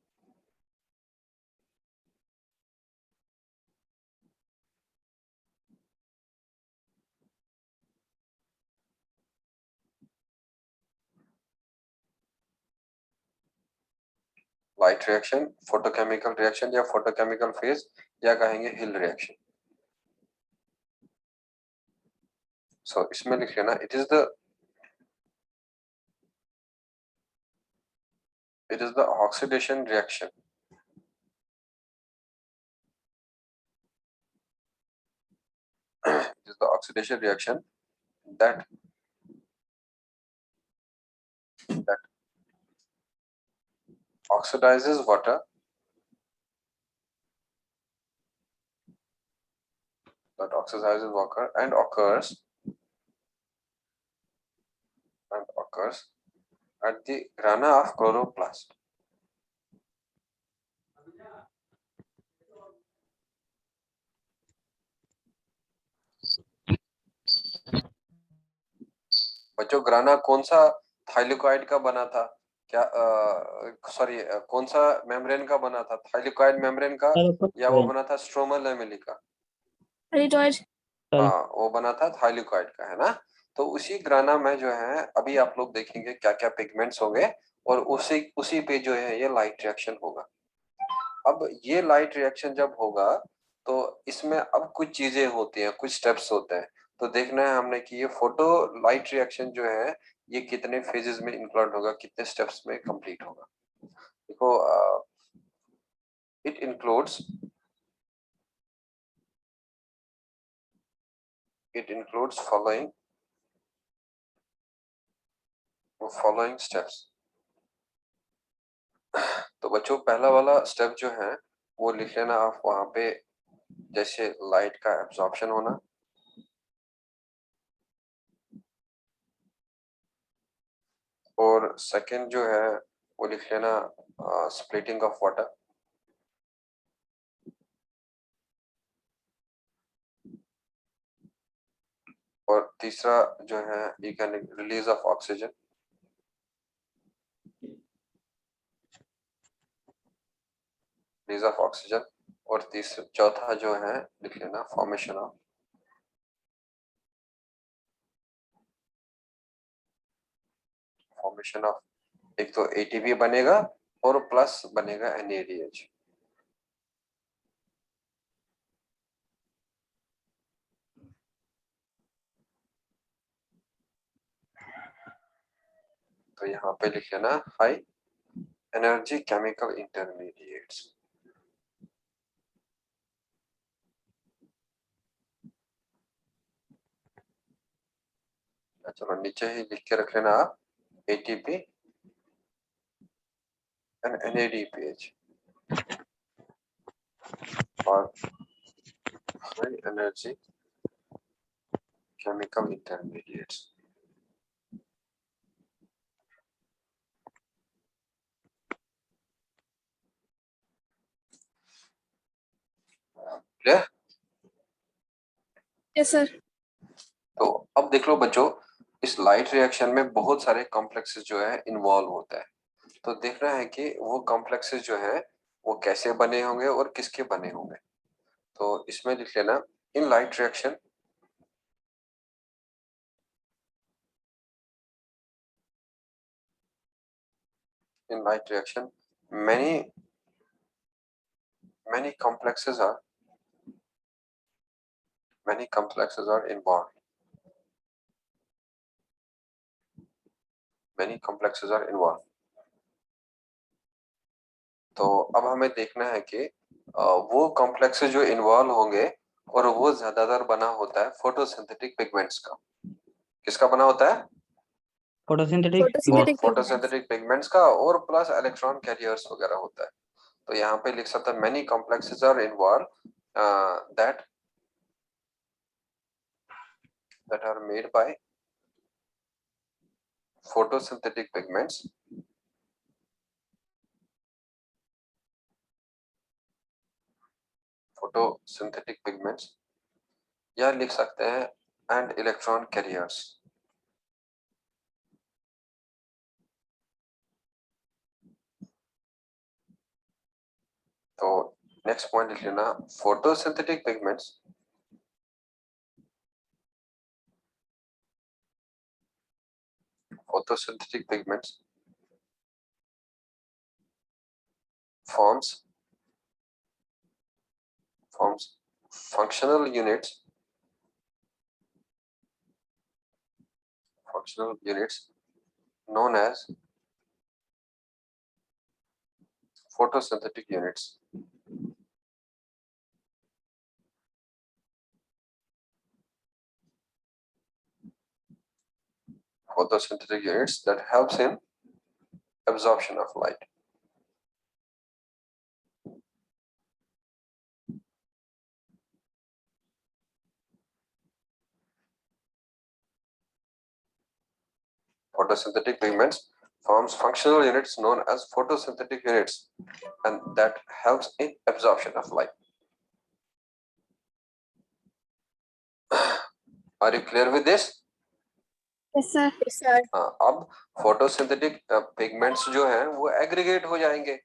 Light reaction, photochemical reaction या फोटोकेमिकल फेज या कहेंगे हिल रिएक्शन। सो इसमें लिख लेना it is the oxidation reaction. It is the oxidation reaction that oxidizes water and occurs at the grana of chloroplast. बच्चों ग्राना कौन सा थाइलिकॉइड का बना था? क्या सॉरी कौन सा मेम्ब्रेन का बना था? थाइलिकॉइड मेम्ब्रेन का या वो बना था स्ट्रोमा लैमेली का? Right. हाँ वो बना था थाइलिकॉइड का, है ना। तो उसी ग्राना में जो है अभी आप लोग देखेंगे क्या क्या पिगमेंट्स होंगे और उसी उसी पे जो है ये लाइट रिएक्शन होगा। अब ये लाइट रिएक्शन जब होगा तो इसमें अब कुछ चीजें होती हैं, कुछ स्टेप्स होते हैं। तो देखना है हमने कि ये फोटो लाइट रिएक्शन जो है ये कितने फेजेस में इंक्लूड होगा, कितने स्टेप्स में कंप्लीट होगा। देखो इट इंक्लूड्स फॉलोइंग स्टेप्स। तो बच्चों पहला वाला स्टेप जो है वो लिख लेना आप वहां पे, जैसे लाइट का एब्जॉर्प्शन होना, और सेकंड जो है वो लिख लेना स्प्लिटिंग ऑफ वाटर, और तीसरा जो है you can release of oxygen, और तीसरा चौथा जो है लिख लेना फॉर्मेशन ऑफ फॉर्मेशन ऑफ, एक तो एटीपी बनेगा और प्लस बनेगा NADH। तो यहाँ पे लिख लेना हाई एनर्जी केमिकल इंटरमीडिएट्स। चलो नीचे ही लिख के रख लेना आप ATP एंड NADPH और high energy chemical intermediates. Clear? Yes sir. तो अब देख लो बच्चों, इस लाइट रिएक्शन में बहुत सारे कॉम्प्लेक्सेस जो है इन्वॉल्व होता है। तो देखना है कि वो कॉम्प्लेक्सेस जो है वो कैसे बने होंगे और किसके बने होंगे। तो इसमें लिख लेना in light reaction many complexes are involved. Many complexes are involved. तो अब हमें देखना है कि वो कॉम्प्लेक्सेस जो इन्वॉल्व होंगे और वो ज्यादातर बना होता है फोटोसिंथेटिक पिगमेंट्स का। किसका बना होता है? फोटोसिंथेटिक पिगमेंट्स का, और प्लस इलेक्ट्रॉन कैरियर्स वगैरह होता है। तो यहाँ पे लिख सकता है many complexes are involve that are made by photosynthetic pigments या लिख सकते हैं एंड इलेक्ट्रॉन कैरियर्स। तो नेक्स्ट पॉइंट लिख लेना photosynthetic pigments forms functional units known as photosynthetic units. Photosynthetic units that helps in absorption of light. Photosynthetic pigments forms functional units known as photosynthetic units and that helps in absorption of light. Are you clear with this? Yes sir. Yes sir. अब photosynthetic pigments जो हैं वो aggregate हो जाएंगे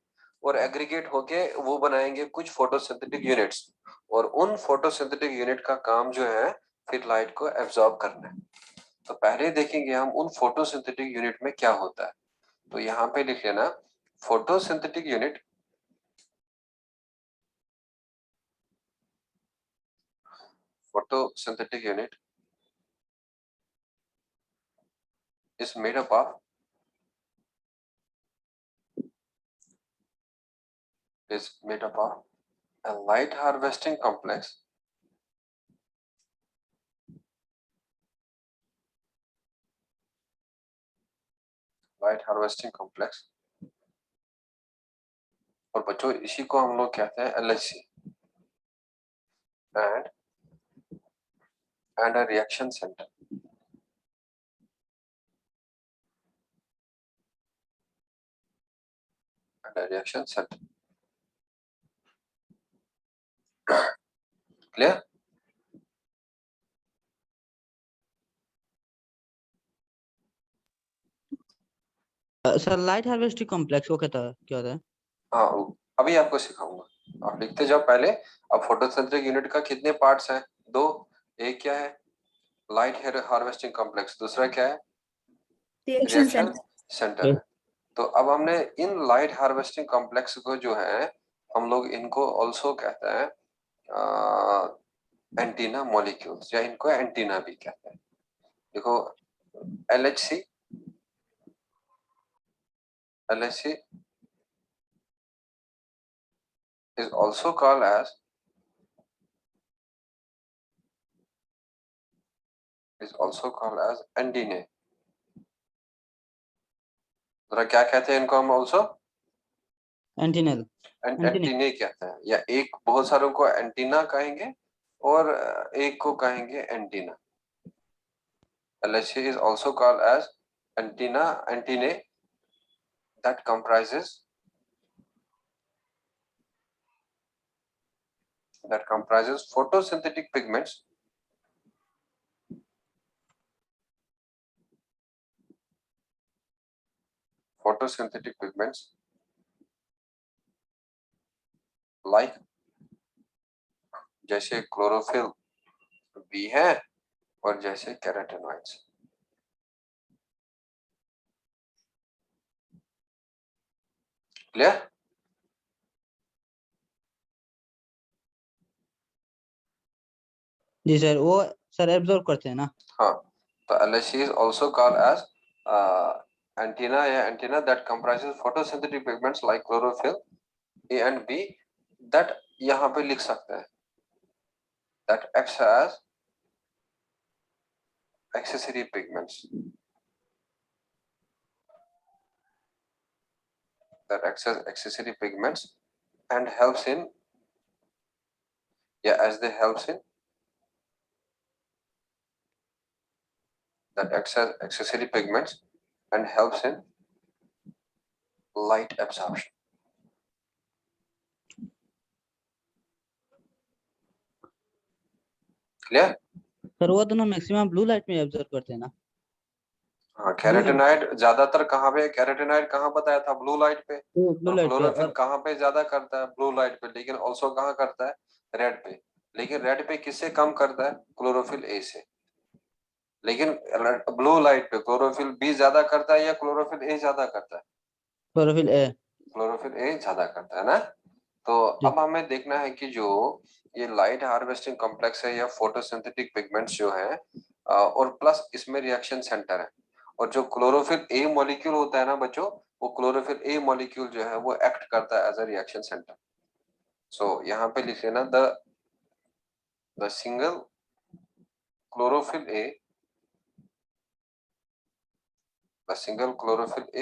और aggregate होके वो बनाएंगे कुछ फोटोसिंथेटिक यूनिट्स, और उन फोटोसिंथेटिक यूनिट का काम जो है फिर लाइट को एब्जॉर्ब करना है। तो पहले देखेंगे हम उन फोटोसिंथेटिक यूनिट में क्या होता है। तो यहाँ पे लिख लेना photosynthetic unit is made up of a light harvesting complex और बच्चों इसी को हम लोग कहते हैं LHC and a reaction center. Clear? Sir light harvesting complex वो क्या होता है? हाँ अभी आपको सिखाऊंगा, आप लिखते जाओ पहले। अब फोटोसिंथेटिक यूनिट का कितने पार्ट्स हैं? दो। एक क्या है? Light harvesting complex. दूसरा क्या है? रिएक्शन रिएक्शन सेंटर है। तो अब हमने इन लाइट हार्वेस्टिंग कॉम्प्लेक्स को जो है हम लोग इनको ऑल्सो कहते हैं एंटीना मॉलिक्यूल्स, या इनको एंटीना भी कहते हैं। देखो LHC is also called as antennae. जरा क्या कहते हैं इनको हम ऑल्सो? एंटीनल। एंटीने कहते हैं, या एक बहुत सारों को एंटीना कहेंगे और एक को कहेंगे antenna. LHC is also called as antennae that comprises photosynthetic pigments like जैसे क्लोरोफिल भी है और जैसे कैरोटेनॉइड्स। क्लियर? जी सर, वो सर एब्जॉर्ब करते हैं ना। हाँ, तो LHC is also called as antenna या antenna that comprises photosynthetic pigments like chlorophyll A and B that यहाँ पे लिख सकते हैं that acts as accessory pigments and helps in as they helps in that acts as accessory pigments and helps in light absorption. Clear? Sir वो दोनों maximum blue light में absorb करते हैं ना। हाँ, कैरोटेनॉइड ज्यादातर कहाँ पे? कैरोटेनॉइड कहाँ बताया था? ब्लू लाइट पे। ब्लू लाइट पे। क्लोरोफिल और कहाँ पे ज्यादा करता है? ब्लू लाइट पे। लेकिन ऑल्सो कहाँ करता है? रेड पे। लेकिन रेड पे किससे कम करता है? क्लोरोफिल ए से। लेकिन ब्लू लाइट पे क्लोरोफिल बी ज्यादा करता है या क्लोरोफिल ए ज्यादा करता है? Chlorophyll a. क्लोरोफिल ए ज्यादा करता है ना। तो जी अब हमें देखना है कि जो ये लाइट हार्वेस्टिंग कॉम्प्लेक्स है या फोटोसिंथेटिक पिगमेंट्स जो है और प्लस इसमें रिएक्शन सेंटर है, और जो क्लोरोफिल ए मॉलिक्यूल होता है ना बच्चों, वो क्लोरोफिल ए मॉलिक्यूल जो है वो एक्ट करता है एज अ रिएक्शन सेंटर। सो यहाँ पे लिख लेना the single chlorophyll A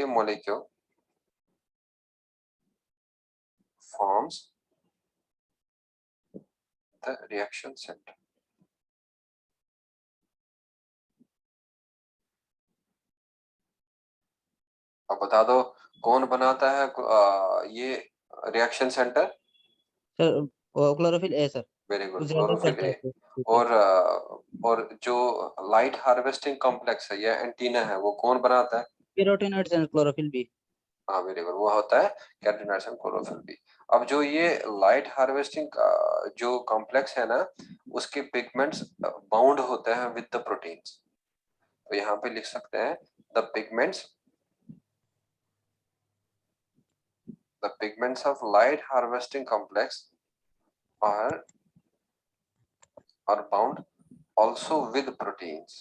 molecule forms the reaction center. अब बता दो कौन बनाता है ये रिएक्शन सेंटर? सर, क्लोरोफिल ए सर। वेरी गुड, ज्यादा क्लोरोफिल करता ए। है। और जो लाइट हार्वेस्टिंग कॉम्प्लेक्स है या एंटीना है वो कौन बनाता है? Carotenoids and chlorophyll b. हाँ वेरी गुड, वो होता है कैरोटेनॉइड्स एंड क्लोरोफिल बी। अब जो ये लाइट हार्वेस्टिंग जो कॉम्प्लेक्स है ना, उसके पिगमेंट्स बाउंड होते हैं विद द प्रोटीन्स। तो यहाँ पे लिख सकते हैं the pigments of light harvesting complex are bound also with proteins.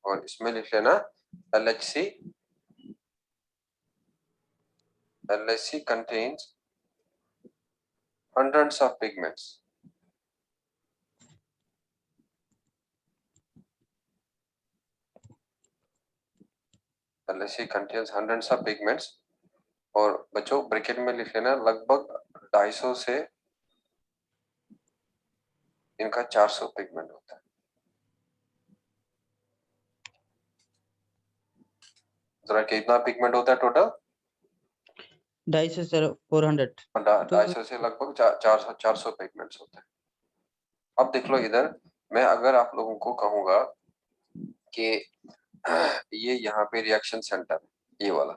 और इसमें लिख लेना LHC contains hundreds of pigments. LHC contains hundreds of pigments और बच्चों ब्रैकेट में लिख लेना लगभग 250 से इनका 400 पिगमेंट होता है। जरा कितना पिगमेंट होता है टोटल? 250 सर 400। 250 से लगभग 400 पिगमेंट्स होते हैं। अब देख लो इधर, मैं अगर आप लोगों को कहूंगा कि ये यहाँ पे रिएक्शन सेंटर, ये वाला,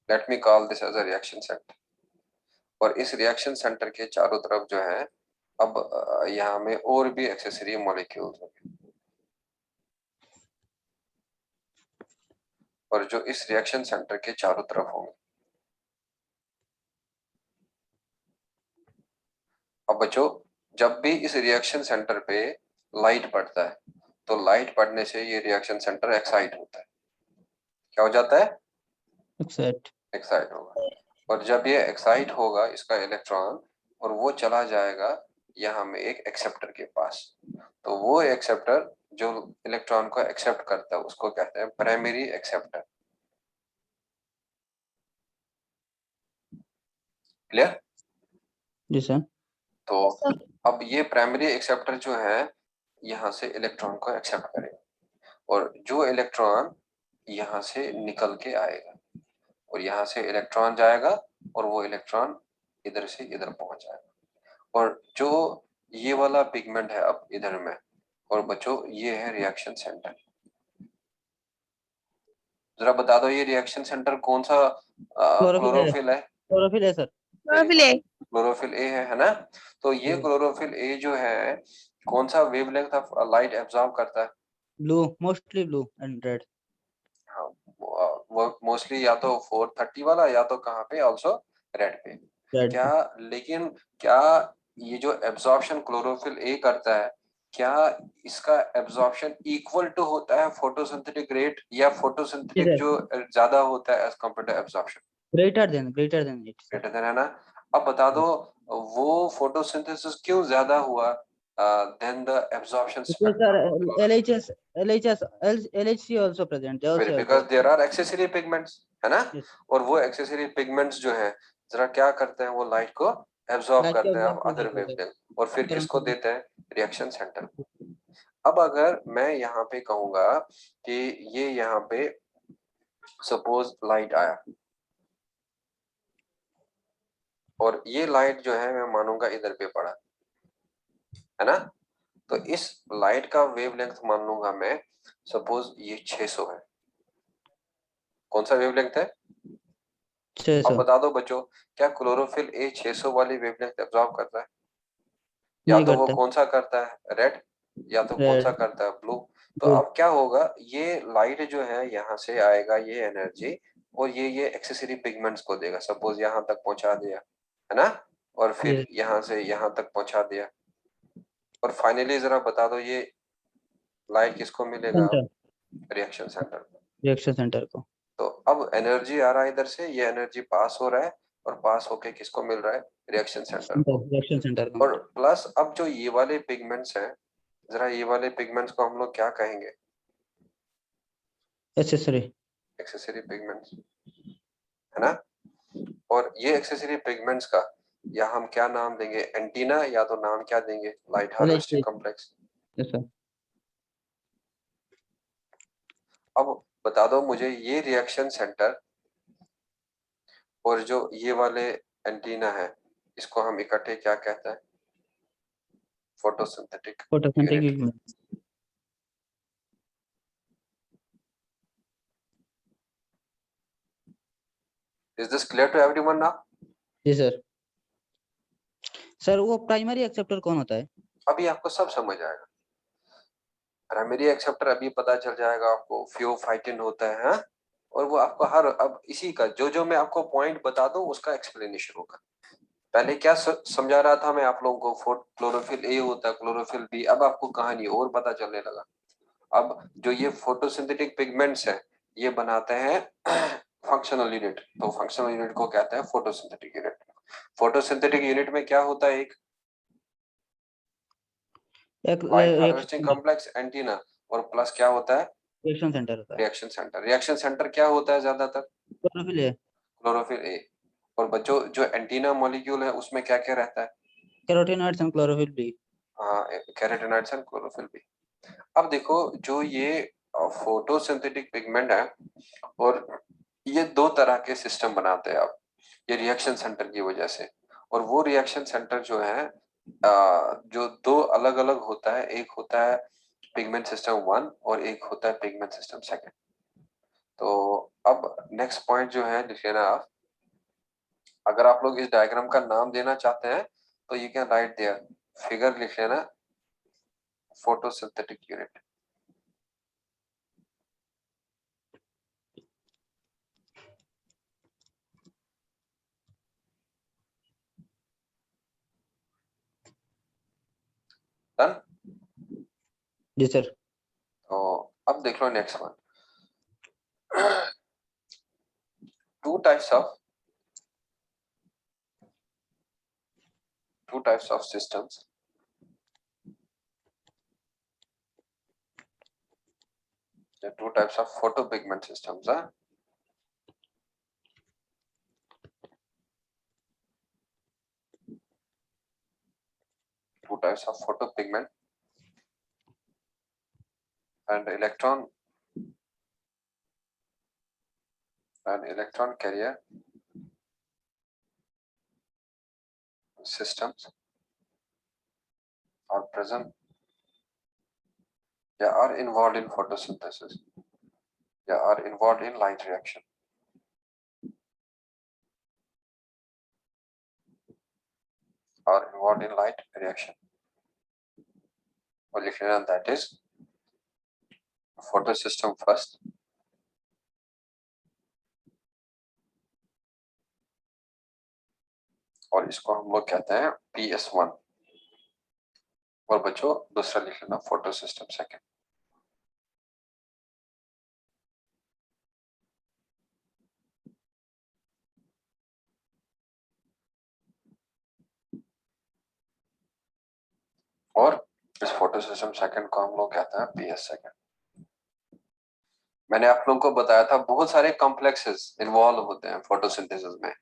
let me call this as a reaction centre, और इस रिएक्शन सेंटर के चारों तरफ जो है अब यहाँ में और भी एक्सेसरी मॉलिक्यूल्स होंगे और जो इस रिएक्शन सेंटर के चारों तरफ होंगे। अब बच्चों, जब भी इस रिएक्शन सेंटर पे लाइट पड़ता है तो लाइट पड़ने से ये रिएक्शन सेंटर एक्साइट होता है। क्या हो जाता है? एक्साइट होगा। और जब ये एक्साइट होगा इसका इलेक्ट्रॉन, और वो चला जाएगा यहाँ में एक एक्सेप्टर के पास, तो वो एक्सेप्टर जो इलेक्ट्रॉन को एक्सेप्ट करता है उसको कहते हैं प्राइमरी एक्सेप्टर। क्लियर? जी सर। तो अब ये प्राइमरी एक्सेप्टर जो है यहाँ से इलेक्ट्रॉन को एक्सेप्ट करेगा, और जो इलेक्ट्रॉन यहाँ से निकल के आएगा, और यहाँ से इलेक्ट्रॉन जाएगा, और वो इलेक्ट्रॉन इधर से इधर पहुंच जाएगा। और जो ये वाला पिगमेंट है अब इधर में, और बच्चों ये है रिएक्शन सेंटर। जरा बता दो ये रिएक्शन सेंटर कौन सा क्लोरोफिल है? क्लोरोफिल है सर। क्लोरोफिल ए है ना? तो ये क्लोरोफिल ए जो है कौन सा वेवलेंथ ऑफ लाइट एब्जॉर्ब करता है? Blue, mostly blue and red. हाँ, वो मोस्टली या तो 430 वाला या तो कहाँ पे आल्सो रेड पे। क्या लेकिन क्या ये जो एब्जॉर्प्शन क्लोरोफिल ए करता है, क्या इसका एब्जॉर्प्शन इक्वल टू होता है फोटोसिंथेटिक रेट, या फोटोसिंथेटिक जो ज्यादा होता है as compare to absorption? Greater than it. Greater than है ना? अब बता दो वो फोटोसिंथेसिस क्यों ज्यादा हुआ then the absorption LHS, LHC also present. Because there are accessory pigments, है ना? और वो एक्सेसरी पिगमेंट्स जो है जरा क्या करते हैं, वो लाइट को एब्जॉर्ब करते हैं अदर वेवलेंथ, और फिर किसको देते हैं? Reaction centre. अब अगर मैं यहाँ पे कहूंगा कि ये यहाँ पे सपोज लाइट आया, और ये लाइट जो है मैं मानूंगा इधर पे पड़ा, है ना? तो इस लाइट का वेवलेंथ मान लूंगा मैं, सपोज ये 600 है। कौन सा वेवलेंथ है? अब बता दो बच्चों, क्या क्लोरोफिल ए 600 वाली वेवलेंथ एब्जॉर्ब करता है? या तो वो कौन सा करता है? रेड, या तो कौन सा करता है? ब्लू। तो अब क्या होगा, ये लाइट जो है यहाँ से आएगा ये एनर्जी, और ये एक्सेसरी पिगमेंट्स को देगा। सपोज यहाँ तक पहुंचा दिया, है ना? और फिर यहाँ से यहाँ तक पहुंचा दिया, और फाइनली जरा बता दो ये लाइट किसको मिलेगा? रिएक्शन सेंटर को। तो अब एनर्जी आ रहा है इधर से, ये एनर्जी पास हो रहा है, और पास होके किसको मिल रहा है? रिएक्शन सेंटर को। और प्लस अब जो ये वाले पिगमेंट्स हैं, जरा ये वाले पिगमेंट्स को हम लोग क्या कहेंगे? एक्सेसरी पिगमेंट्स, है ना? और ये एक्सेसरी पिगमेंट्स का या हम क्या नाम देंगे? एंटीना, या तो नाम क्या देंगे? Light harvesting complex. अब बता दो मुझे ये रिएक्शन सेंटर और जो ये वाले एंटीना है, इसको हम इकट्ठे क्या कहते हैं? Photosynthetic unit. Is this clear to everyone now? जी सर। सर वो प्राइमरी एक्सेप्टर कौन होता है? अभी आपको सब समझ आएगा। प्राइमरी एक्सेप्टर अभी पता चल जाएगा आपको। फियोफाइटिन होता है, हाँ? और वो आपको हर अब इसी का जो मैं आपको पॉइंट बता दूं उसका एक्सप्लेनेशन होगा। पहले क्या समझा रहा था मैं आप लोगों को? क्लोरोफिल ए होता है, क्लोरोफिल बी। अब आपको कहानी और पता चलने लगा। अब जो ये फोटोसिंथेटिक पिगमेंट्स है, ये बनाते हैं फंक्शनल यूनिट। तो फंक्शनल यूनिट को कहते हैं फोटोसिंथेटिक यूनिट। फोटोसिंथेटिक यूनिट में क्या होता है? एक लाइट हार्वेस्टिंग कॉम्प्लेक्स, एंटीना, और प्लस क्या होता है? रिएक्शन सेंटर होता है। रिएक्शन सेंटर क्या होता है ज्यादातर? Chlorophyll A. और बच्चों जो एंटीना मॉलिक्यूल है उसमें क्या क्या रहता है? Carotenoids and chlorophyll b. हाँ, कैरोटीनॉइड्स एंड क्लोरोफिल बी। अब देखो, जो ये फोटोसिंथेटिक पिगमेंट है, और ये दो तरह के सिस्टम बनाते हैं अब ये रिएक्शन सेंटर की वजह से। और वो रिएक्शन सेंटर जो है जो दो अलग अलग होता है, एक होता है पिगमेंट सिस्टम 1 और एक होता है पिगमेंट सिस्टम 2। तो अब नेक्स्ट पॉइंट जो है लिख लेना आप। अगर आप लोग इस डायग्राम का नाम देना चाहते हैं तो you can write there figure लिख लेना, फोटोसिंथेटिक यूनिट। डन। जी सर। तो अब देख लो next one. two types of systems. The two types of photopigment systems are two types of photopigment and electron carrier systems are present, they are involved in photosynthesis, they are involved in light reaction. Are involved in light reaction. Well, that is photosystem first, और इसको हम लोग कहते हैं PS1। और बच्चों दूसरा लिख लेना फोटोसिस्टम सेकंड। और इस फोटोसिस्टम सेकंड को हम लोग कहते हैं PS सेकंड। मैंने आप लोगों को बताया था बहुत सारे कॉम्प्लेक्सेस इन्वॉल्व होते हैं फोटोसिंथेसिस में,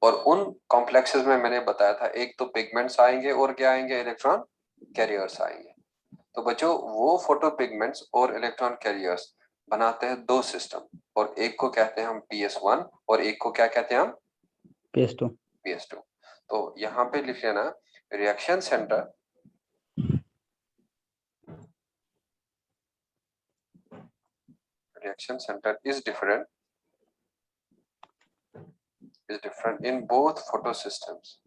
और उन कॉम्प्लेक्सेस में मैंने बताया था एक तो पिगमेंट्स आएंगे और क्या आएंगे, इलेक्ट्रॉन कैरियर्स आएंगे। तो बच्चों वो फोटो पिगमेंट्स और इलेक्ट्रॉन कैरियर्स बनाते हैं दो सिस्टम, और एक को कहते हैं हम PS1 और एक को क्या कहते हैं हम PS2। तो यहाँ पे लिख लेना reaction centre is different in both photosystems.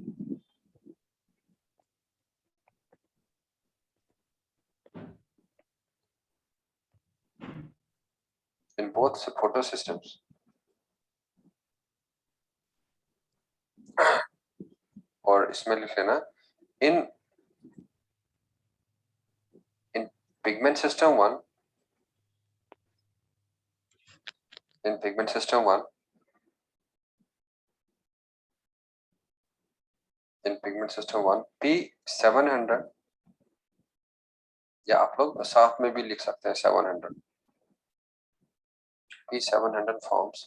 In both photosystems. और इसमें लिख लेना in pigment system 1, in pigment system 1, in pigment system 1 P700, या आप लोग साथ में भी लिख सकते हैं 700, P700 forms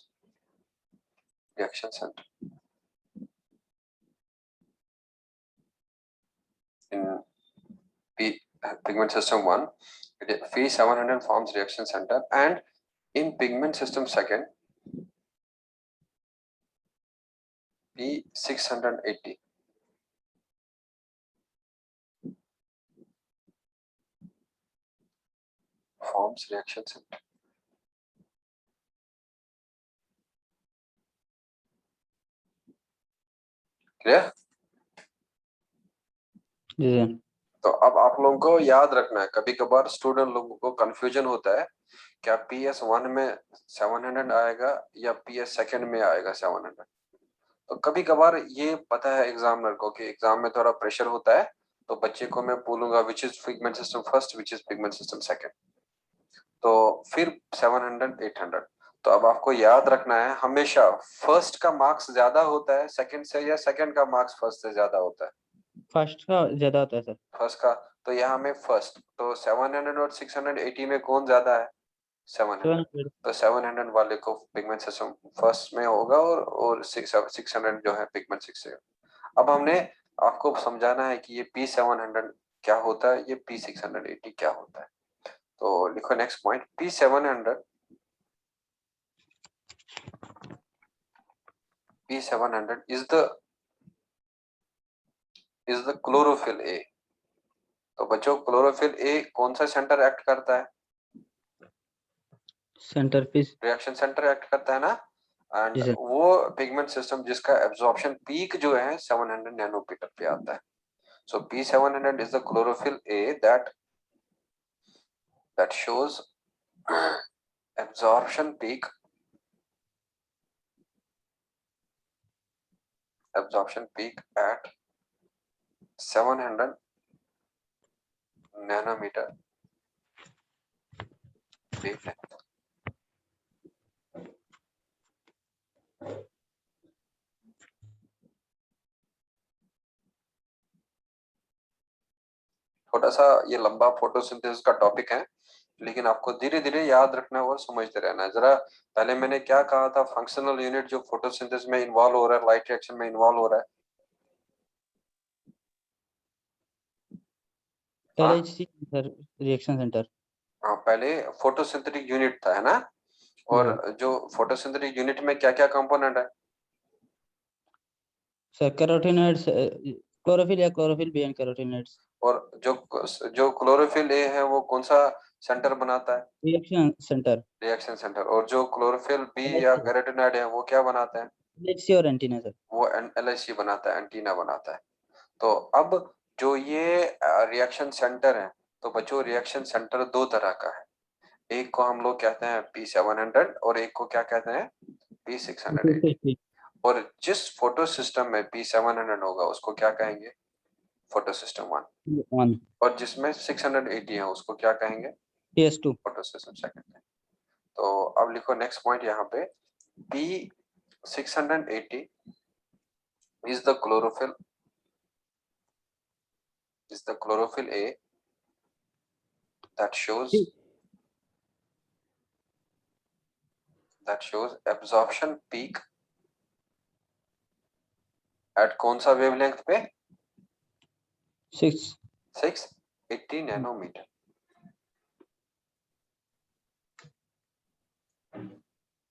reaction center. In pigment system 1, P700 forms reaction center, and in pigment system second, P680 forms reaction center. Clear? तो अब आप लोगों को याद रखना है, कभी कभार स्टूडेंट लोगों को कंफ्यूजन होता है क्या PS1 में 700 आएगा या PS सेकंड में आएगा 700। तो कभी कभार ये पता है एग्जामिनर को कि एग्जाम में थोड़ा प्रेशर होता है, तो बच्चे को मैं बोलूंगा which is pigment system first, which is pigment system second, तो फिर 700 800। तो अब आपको याद रखना है हमेशा फर्स्ट का मार्क्स ज्यादा होता है सेकंड से, या सेकंड का मार्क्स फर्स्ट से ज्यादा होता है? फर्स्ट का ज्यादा होता है सर। फर्स्ट का। तो यहाँ में फर्स्ट, तो 700 और 680 में कौन ज्यादा है? 700। तो 700 वाले को पिगमेंट सिस्टम फर्स्ट में होगा, और 600 जो है पिगमेंट 6 से। अब हमने आपको समझाना है कि ये P700 क्या होता है, ये P680 क्या होता है। तो लिखो next point, P700 is the chlorophyll A। तो बच्चों क्लोरोफिल ए कौन सा सेंटर एक्ट करता है? Centre piece, reaction centre act करता है ना। एंड जी सर। वो पिगमेंट सिस्टम जिसका एब्जॉर्प्शन पीक जो है 700 नैनोमीटर पे आता है। So P700 is the chlorophyll A that shows absorption peak at 700 nanometer wavelength. थोड़ा सा ये लंबा फोटोसिंथेसिस का टॉपिक है, लेकिन आपको धीरे धीरे याद रखना है और समझते रहना है। जरा पहले मैंने क्या कहा था, फंक्शनल यूनिट जो फोटोसिंथेसिस में इन्वॉल्व हो रहा है, लाइट रिएक्शन में इन्वॉल्व हो रहा है। LHC sir, reaction centre. हाँ, पहले फोटोसिंथेटिक यूनिट था, है ना। और जो फोटोसिंथेटिक यूनिट में क्या क्या कंपोनेंट है सर? कैरोटीनॉइड्स, क्लोरोफिल या क्लोरोफिल बी एंड कैरोटीनॉइड्स। और जो क्लोरोफिल ए है वो कौन सा सेंटर बनाता है? Reaction centre. Reaction centre. और जो क्लोरोफिल बी या कैरोटीनॉइड है वो क्या बनाते हैं? LHC और एंटीना सर। वो LHC बनाता है, एंटीना बनाता है। तो अब जो ये रिएक्शन सेंटर है, तो बच्चों रिएक्शन सेंटर दो तरह का है। एक को हम लोग कहते हैं P700 और एक को क्या कहते हैं? P680। और जिस फोटो सिस्टम में P700 होगा उसको क्या कहेंगे? Photo system 1। और जिसमें 680 है उसको क्या कहेंगे? PS2। Photo system second. तो अब लिखो नेक्स्ट पॉइंट यहाँ पे, P680 is the chlorophyll A that shows absorption peak at कौन सा वेवलेंथ पे? 680 नैनोमीटर।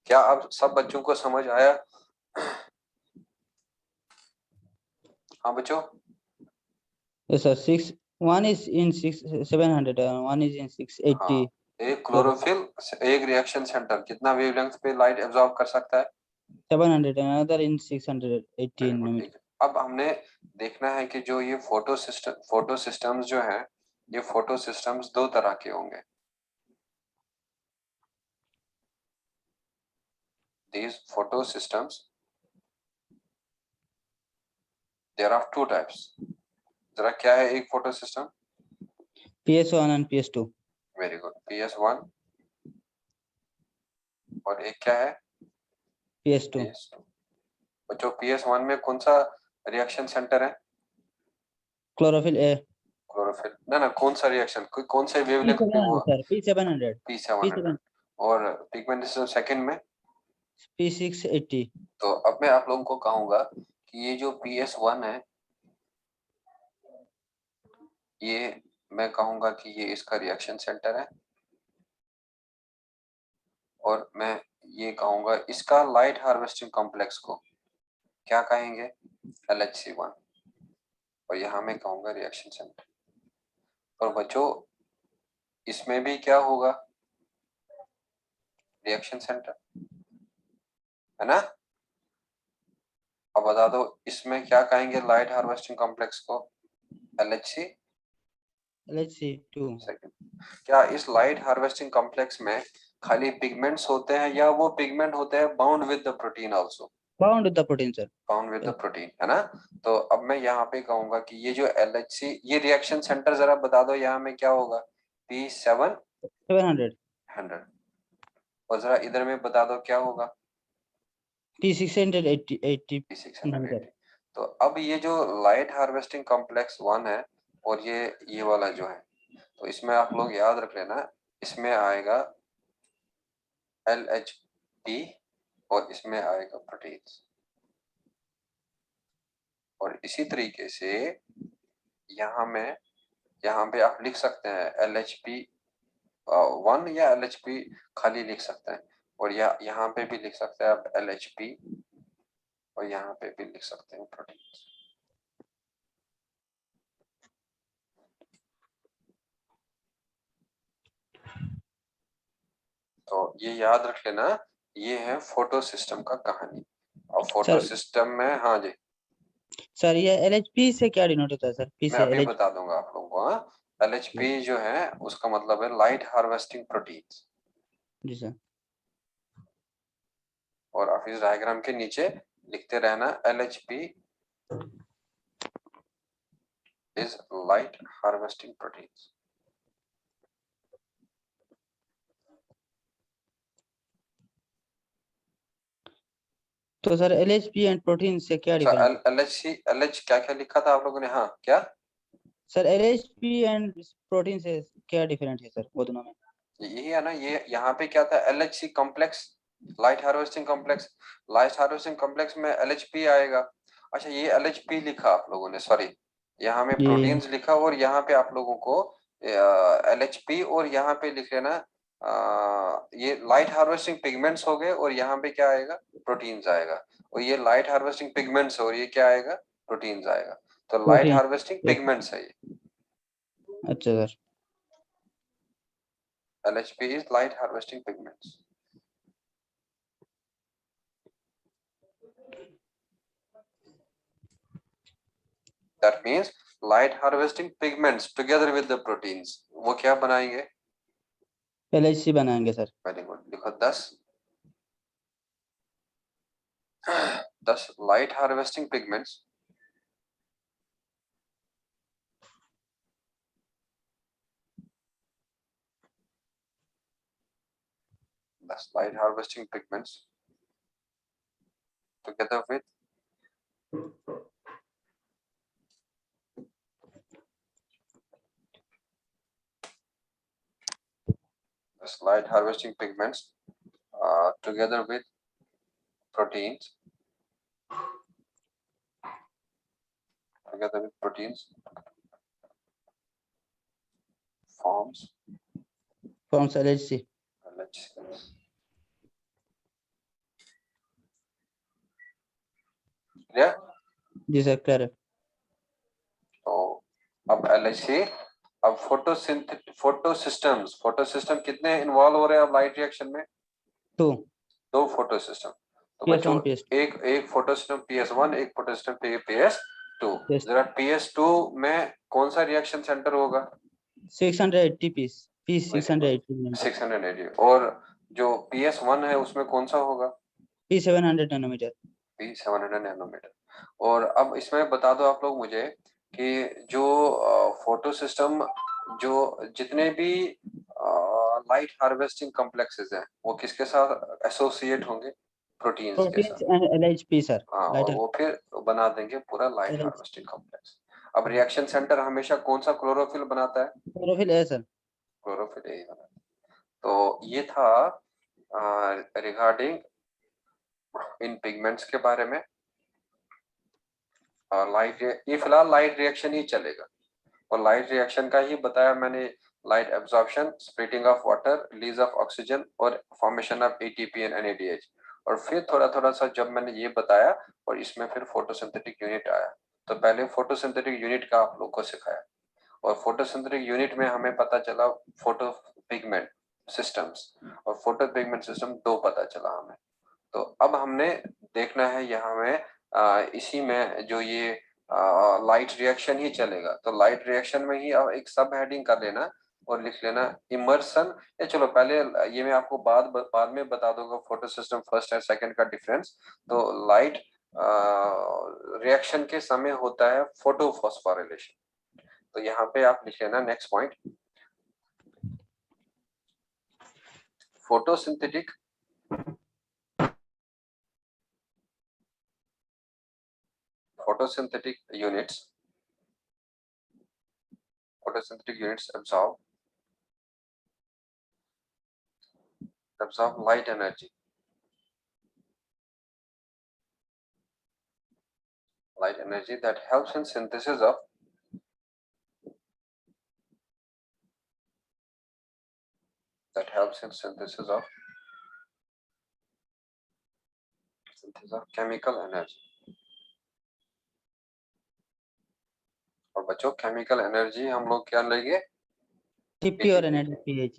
क्या अब सब बच्चों को समझ आया? हाँ बच्चों। Yes sir, one is in 700, one is in 680। हाँ, एक क्लोरोफिल, एक रिएक्शन सेंटर कितना वेवलेंथ पे लाइट एब्जॉर्ब कर सकता है? 700, another in 680 nanometer। अब हमने देखना है कि जो ये फोटो सिस्टम्स जो हैं, ये फोटो सिस्टम्स दो तरह के होंगे। These photo systems, there are two types। जरा क्या है एक photo system? PS1 and PS2। Very good, PS1 और एक क्या है? PS2। बच्चों PS1 में कौन सा रिएक्शन सेंटर है? Chlorophyll a. क्लोरोफिल ना, कौन सा रिएक्शन, कौन से वेवलेंथ पे वो? Sir P700। P700। और पिगमेंटेशन सेकंड में P680। तो अब मैं आप लोगों को कहूंगा कि ये जो PS1 है, ये मैं कहूंगा कि ये इसका रिएक्शन सेंटर है, और मैं ये कहूंगा इसका लाइट हार्वेस्टिंग कॉम्प्लेक्स को क्या कहेंगे? LHC1। और यहाँ मैं कहूंगा रिएक्शन सेंटर। और बच्चों इसमें भी क्या होगा? रिएक्शन सेंटर, है ना। अब बता दो इसमें क्या कहेंगे लाइट हार्वेस्टिंग कॉम्प्लेक्स को? LHC2। क्या इस लाइट हार्वेस्टिंग कॉम्प्लेक्स में खाली पिगमेंट्स होते हैं या वो पिगमेंट होते हैं bound with the protein also? Bound with the protein sir. Bound with the protein, है ना। तो अब मैं यहाँ पे कहूंगा कि ये जो LHC, ये रिएक्शन सेंटर जरा बता दो यहाँ में क्या होगा? P700। और जरा इधर में बता दो क्या होगा? P680। तो अब ये जो लाइट हार्वेस्टिंग कॉम्प्लेक्स 1 है और ये वाला जो है, तो इसमें आप लोग याद रख लेना, इसमें आएगा LHP और इसमें आएगा प्रोटीन्स। और इसी तरीके से यहाँ पे आप लिख सकते हैं LHP1 या LHP खाली लिख सकते हैं, और यहाँ पे भी लिख सकते हैं आप LHP, और यहाँ पे भी लिख सकते हैं प्रोटीन्स। तो ये याद रख लेना, ये है फोटो सिस्टम का कहानी। और फोटो सिस्टम में, हाँ जी सर ये LHP से क्या डिनोट होता है सर? P मैं से अभी LH? बता दूंगा आप लोगों को। हाँ, LHP जो है उसका मतलब है लाइट हार्वेस्टिंग प्रोटीन्स। जी सर। और आप इस डायग्राम के नीचे लिखते रहना LHP is light harvesting proteins. तो सर LHP एंड प्रोटीन से क्या अच्छा, डिफरेंस? LH क्या क्या लिखा था आप लोगों ने? हाँ क्या? सर LHP एंड प्रोटीन से क्या डिफरेंट है सर वो दोनों में? यही है ना, ये यहाँ पे क्या था? LHC complex, light harvesting complex. Light harvesting complex में LHP आएगा। अच्छा, ये LHP लिखा आप लोगों ने, सॉरी, यहाँ में ये प्रोटीन्स लिखा और यहाँ पे आप लोगों को LHP और यहाँ पे लिख लेना ये लाइट हार्वेस्टिंग पिगमेंट्स हो गए और यहाँ पे क्या आएगा? प्रोटीन्स आएगा। और ये लाइट हार्वेस्टिंग पिगमेंट्स और ये क्या आएगा? प्रोटीन्स आएगा। तो लाइट प्रोटीन। हार्वेस्टिंग पिगमेंट्स है ये। अच्छा sir. LHP is light harvesting pigments. That means light harvesting pigments together with the proteins. वो क्या बनाएंगे? LHC बनाएंगे सर। वेरी गुड, लिखो 10 light harvesting pigments together with light harvesting pigments together with proteins forms Forms LHC। clear? Ji sir clear है। तो अब LHC, अब photo system कितने इन्वॉल्व हो रहे हैं अब लाइट रिएक्शन में? 2 दो फोटो सिस्टम। तो PS1 बच्चों, PS2 एक फोटो सिस्टम PS1, एक फोटो सिस्टम PS2। PS जरा PS2 में कौन सा रिएक्शन सेंटर होगा? 680 पीस पीस 680 नैनोमीटर 680। और जो PS1 है उसमें कौन सा होगा? P700 nanometre. P700 nanometre. और अब इसमें बता दो आप लोग मुझे कि जो फोटो सिस्टम, जो जितने भी लाइट हार्वेस्टिंग कॉम्प्लेक्सेस हैं वो किसके साथ एसोसिएट होंगे? प्रोटीन्स के साथ। Proteins and LHP sir. हाँ, और लाइटर वो फिर बना देंगे पूरा लाइट LH हार्वेस्टिंग कॉम्प्लेक्स। अब रिएक्शन सेंटर हमेशा कौन सा क्लोरोफिल बनाता है? क्लोरोफिल है सर। क्लोरोफिल यही बनाता है। तो ये था रिगार्डिंग इन पिगमेंट्स के बारे में। लाइट, ये फिलहाल लाइट रिएक्शन ही चलेगा और लाइट रिएक्शन का ही बताया मैंने। Light absorption, splitting of water, release of oxygen और formation of ATP and NADH। और फिर थोड़ा थोड़ा सा जब मैंने ये बताया और इसमें फिर फोटोसिंथेटिक यूनिट आया। तो पहले फोटोसिंथेटिक यूनिट का आप लोग को सिखाया और फोटोसिंथेटिक यूनिट में हमें पता चला फोटो पिगमेंट सिस्टम्स और फोटो पिगमेंट सिस्टम दो पता चला हमें। तो अब हमने देखना है यहाँ में इसी में जो ये लाइट रिएक्शन ही चलेगा। तो लाइट रिएक्शन में ही अब एक सब हेडिंग कर लेना और लिख लेना इमर्सन। या चलो पहले ये मैं आपको बाद में बता दूंगा photo system first and second का डिफरेंस। तो लाइट रिएक्शन के समय होता है फोटो फॉस्फोराइलेशन। तो यहाँ पे आप लिख लेना next point, photosynthetic units absorb light energy that helps in synthesis of chemical energy। और बच्चों केमिकल एनर्जी हम लोग क्या लेंगे? TP और NADPH।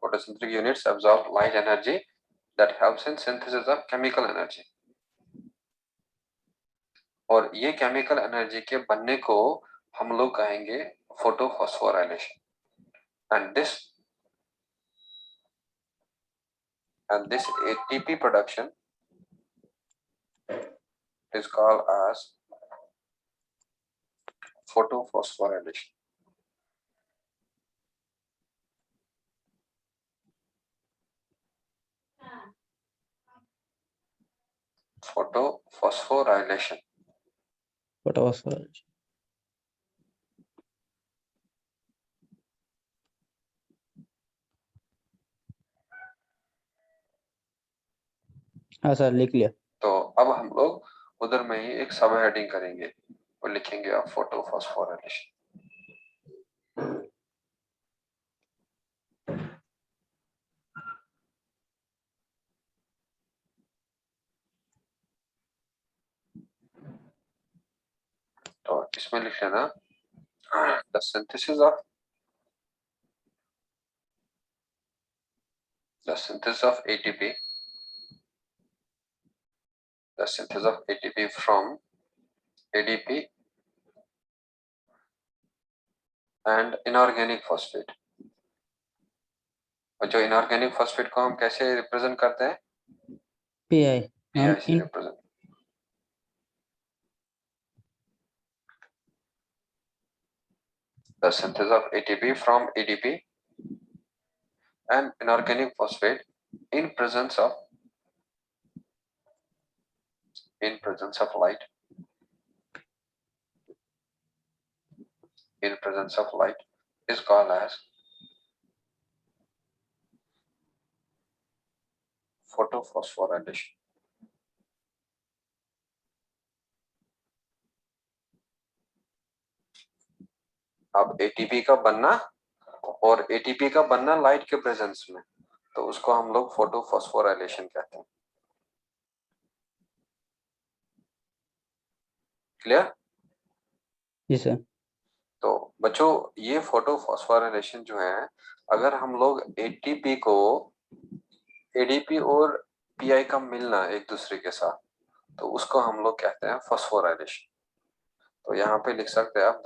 photosynthetic units absorb light energy that helps in synthesis of chemical energy। और ये केमिकल एनर्जी के बनने को हम लोग कहेंगे photophosphorylation. and this ATP production is called as photophosphorylation. Photophosphorylation. Photophosphorylation. हाँ सर लिख लिया। तो अब हम लोग उधर में ही एक सब हेडिंग करेंगे और लिखेंगे आप फोटोफॉस्फोराइलेशन। तो इसमें लिख लेना the synthesis of ATP, the synthesis of ATP from ADP and inorganic phosphate। और जो इनऑर्गेनिक फॉस्फेट को हम कैसे रिप्रेजेंट करते हैं? PI PI से represent. The synthesis of ATP from ADP and inorganic phosphate in presence of light, is called as photophosphorylation। अब ATP का बनना और ATP का बनना लाइट के प्रेजेंस में, तो उसको हम लोग फोटोफॉस्फोराइलेशन कहते हैं। क्लियर? जी सर। तो बच्चों ये फोटोफॉस्फोराइलेशन जो है, अगर हम लोग ATP को ADP और PI का मिलना एक दूसरे के साथ, तो उसको हम लोग कहते हैं फॉस्फोराइलेशन। तो यहाँ पे लिख सकते हैं आप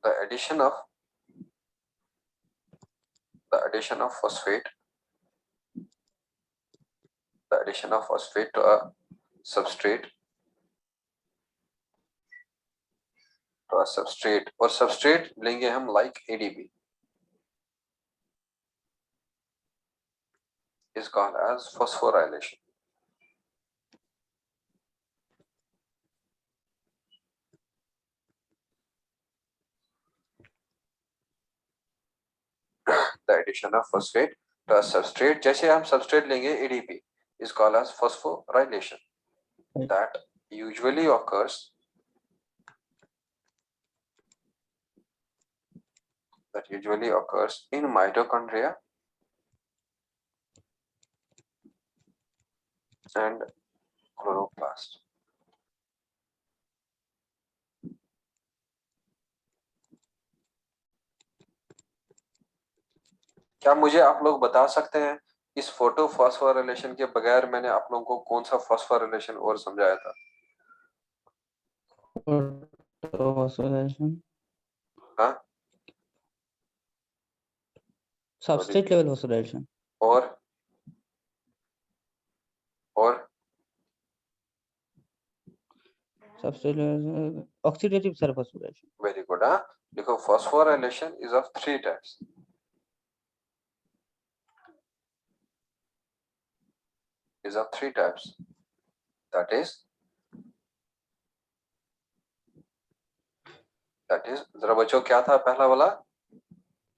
the addition of phosphate to a substrate और सबस्ट्रेट लेंगे हम like ADP, is called as phosphorylation। The addition of phosphate to a substrate, जैसे हम substrate लेंगे ADP, is called as phosphorylation। That usually occurs in mitochondria and chloroplast। क्या मुझे आप लोग बता सकते हैं इस फोटोफॉस्फोराइलेशन के बगैर मैंने आप लोगों को कौन सा फॉस्फोराइलेशन और समझाया था? Photophosphorylation। हाँ, Substrate level phosphorylation। और Substrate level oxidative sir phosphorylation। Very good. हाँ, देखो phosphorylation is of 3 types. That is जरा बच्चों क्या था पहला वाला?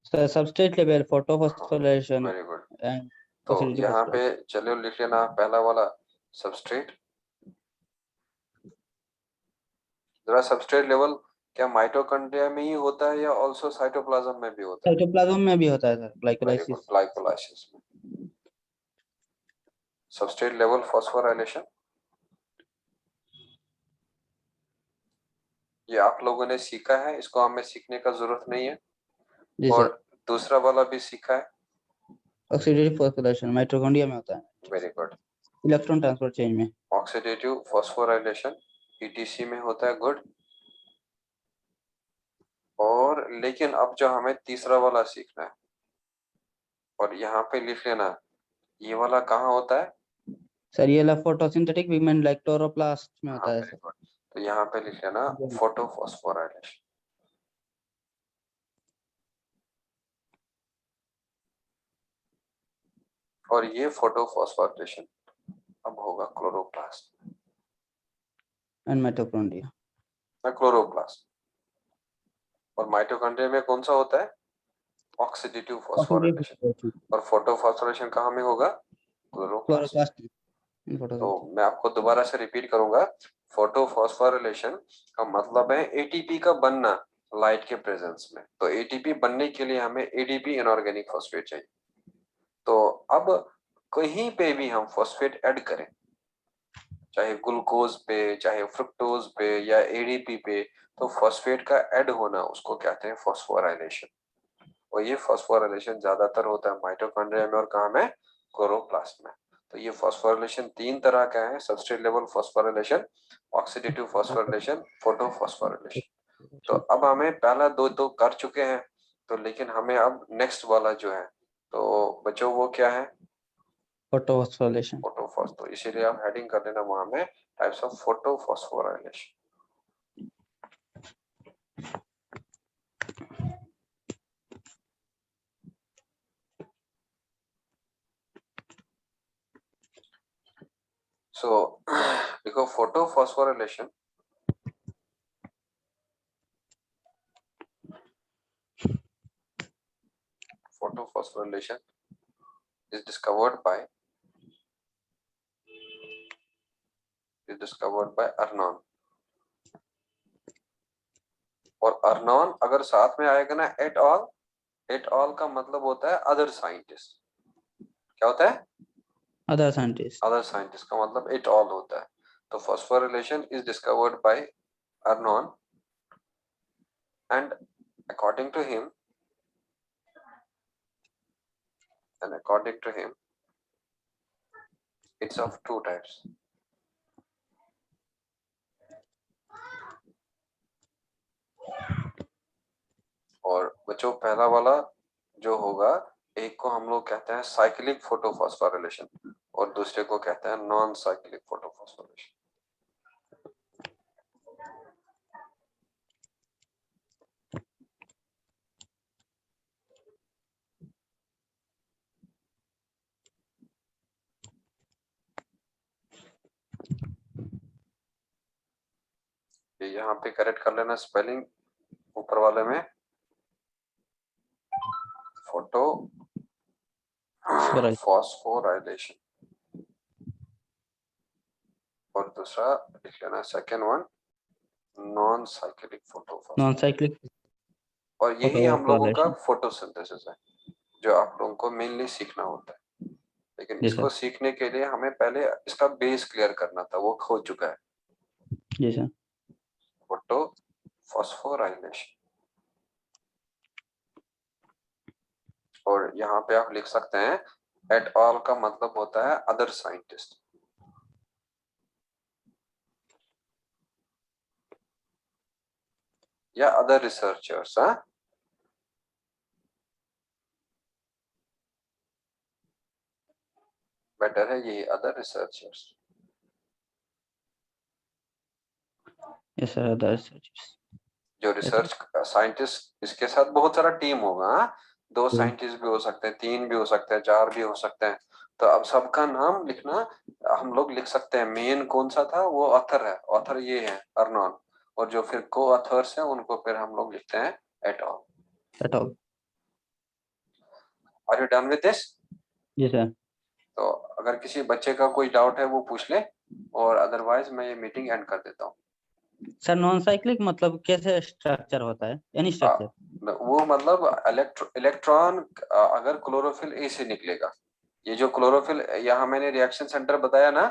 Sir substrate level photophosphorylation very good. and तो oxidative यहाँ पे phosphorylation। चलो लिख लेना पहला वाला सबस्ट्रेट। जरा सबस्ट्रेट लेवल क्या माइटोकॉन्ड्रिया में ही होता है या आल्सो साइटोप्लाज्म में भी होता है? साइटोप्लाज्म में भी होता है sir, very good, glycolysis. Glycolysis में। सबस्ट्रेट लेवल फॉस्फोराइलेशन ये आप लोगों ने सीखा है, इसको हमें सीखने का जरूरत नहीं है। जी और सर। दूसरा वाला भी सीखा है। ऑक्सीडेटिव फॉस्फोराइलेशन माइटोकॉन्ड्रिया में होता है। Very good. Electron transfer change में। ऑक्सीडेटिव फॉस्फोराइलेशन ETC में होता है, गुड। और लेकिन अब जो हमें तीसरा वाला सीखना है, और यहाँ पे लिख लेना, ये वाला कहाँ होता है? सर ये वाला फोटोसिंथेटिक पिगमेंट लाइक क्लोरोप्लास्ट में हाँ, होता है very सर। good। तो यहाँ पे लिख लेना फोटोफॉस्फोराइलेशन। और ये फोटोफॉस्फोराइलेशन अब होगा क्लोरोप्लास्ट एंड माइटोकॉन्ड्रिया। क्लोरोप्लास्ट। और माइटोकॉन्ड्रिया में कौन सा होता है? Oxidative phosphorylation. और फोटोफॉस्फोराइलेशन कहाँ में होगा? क्लोरोप्लास्ट। क्लोरोप्लास्ट। तो मैं आपको दोबारा से रिपीट करूंगा, फोटोफॉस्फोराइलेशन का मतलब है एटीपी का बनना लाइट के प्रेजेंस में। तो एटीपी बनने के लिए हमें एडीपी इनऑर्गेनिक फॉस्फेट चाहिए। तो अब कहीं पे भी हम फॉस्फेट ऐड करें, चाहे ग्लूकोज पे, चाहे फ्रुक्टोज पे या एडीपी पे, तो फॉस्फेट का ऐड होना उसको कहते हैं फॉस्फोराइलेशन। और ये फॉस्फोराइलेशन ज्यादातर होता है माइटोकॉन्ड्रिया में और कहाँ में? क्लोरोप्लास्ट में। तो ये फॉस्फोराइलेशन तीन तरह का है, substrate level phosphorylation, oxidative phosphorylation, photophosphorylation. तो अब हमें पहला दो तो कर चुके हैं, तो लेकिन हमें अब नेक्स्ट वाला जो है, तो बच्चों वो क्या है? फोटोफॉस्फोराइलेशन। फोटोफॉस। तो इसीलिए आप हेडिंग कर देना वहां में टाइप्स ऑफ फोटोफॉस्फोराइलेशन। सो देखो, photophosphorylation is discovered by Arnon. और अर्नॉन अगर साथ में आएगा ना एट ऑल, एट ऑल का मतलब होता है अदर साइंटिस्ट। क्या होता है? Other scientist. अदर साइंटिस्ट का मतलब एट ऑल होता है। तो phosphorylation is discovered by Arnon and according to him it's of two types। और बच्चों पहला वाला जो होगा, एक को हम लोग कहते हैं साइक्लिक फोटोफॉस्फोराइलेशन और दूसरे को कहते हैं नॉन साइक्लिक फोटोफॉस्फोराइलेशन। ये यहाँ पे करेक्ट कर लेना स्पेलिंग ऊपर वाले में, फोटो फॉस्फोराइलेशन, और दूसरा लिख लेना second one non cyclic photophosphorylation. Non cyclic. और यही हम लोगों का फोटोसिंथेसिस है जो आप लोगों को मेनली सीखना होता है। लेकिन जी इसको सर। सीखने के लिए हमें पहले इसका बेस क्लियर करना था, वो हो चुका है। जी सर। Photo phosphorylation. और यहाँ पे आप लिख सकते हैं एट ऑल का मतलब होता है अदर साइंटिस्ट। या अदर रिसर्चर्स। हाँ, बेटर है यही, other researchers. Yes sir, other researchers. जो रिसर्च साइंटिस्ट, इसके साथ बहुत सारा टीम होगा। हाँ? दो साइंटिस्ट भी हो सकते हैं, तीन भी हो सकते हैं, चार भी हो सकते हैं। तो अब सबका नाम लिखना, हम लोग लिख सकते हैं मेन कौन सा था, वो ऑथर है, ऑथर ये है अर्नॉन। और जो फिर को ऑथर्स हैं उनको फिर हम लोग लिखते हैं at all. At all. Are you done with this? जी सर। तो अगर किसी बच्चे का कोई डाउट है वो पूछ ले, और अदरवाइज मैं ये मीटिंग एंड कर देता हूँ। सर नॉन साइक्लिक मतलब कैसे स्ट्रक्चर होता है, एनी स्ट्रक्चर? वो मतलब इलेक्ट्रॉन अगर क्लोरोफिल ए से निकलेगा, ये जो क्लोरोफिल यहाँ मैंने रिएक्शन सेंटर बताया ना,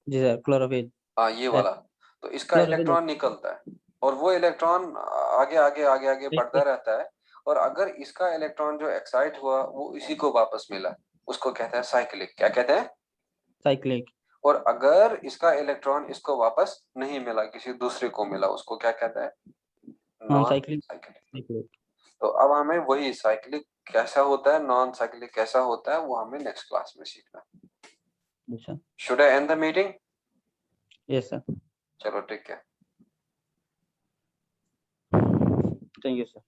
जी सर, क्लोरोफिल। ये वाला, तो इसका क्लोरोफिल इलेक्ट्रॉन निकलता है और वो इलेक्ट्रॉन आगे आगे आगे आगे बढ़ता रहता है। और अगर इसका इलेक्ट्रॉन जो एक्साइट हुआ वो इसी को वापस मिला, उसको कहते हैं साइक्लिक। क्या कहते हैं? cyclic. और अगर इसका इलेक्ट्रॉन इसको वापस नहीं मिला, किसी दूसरे को मिला, उसको क्या कहता है? Non Non-cyclic. साइक्लिक। Cyclic. तो अब हमें वही साइक्लिक कैसा होता है, नॉन साइक्लिक कैसा होता है, वो हमें नेक्स्ट क्लास में सीखना है। Yes, sir. Should I and the meeting? Yes, sir. चलो ठीक है। Thank you, sir.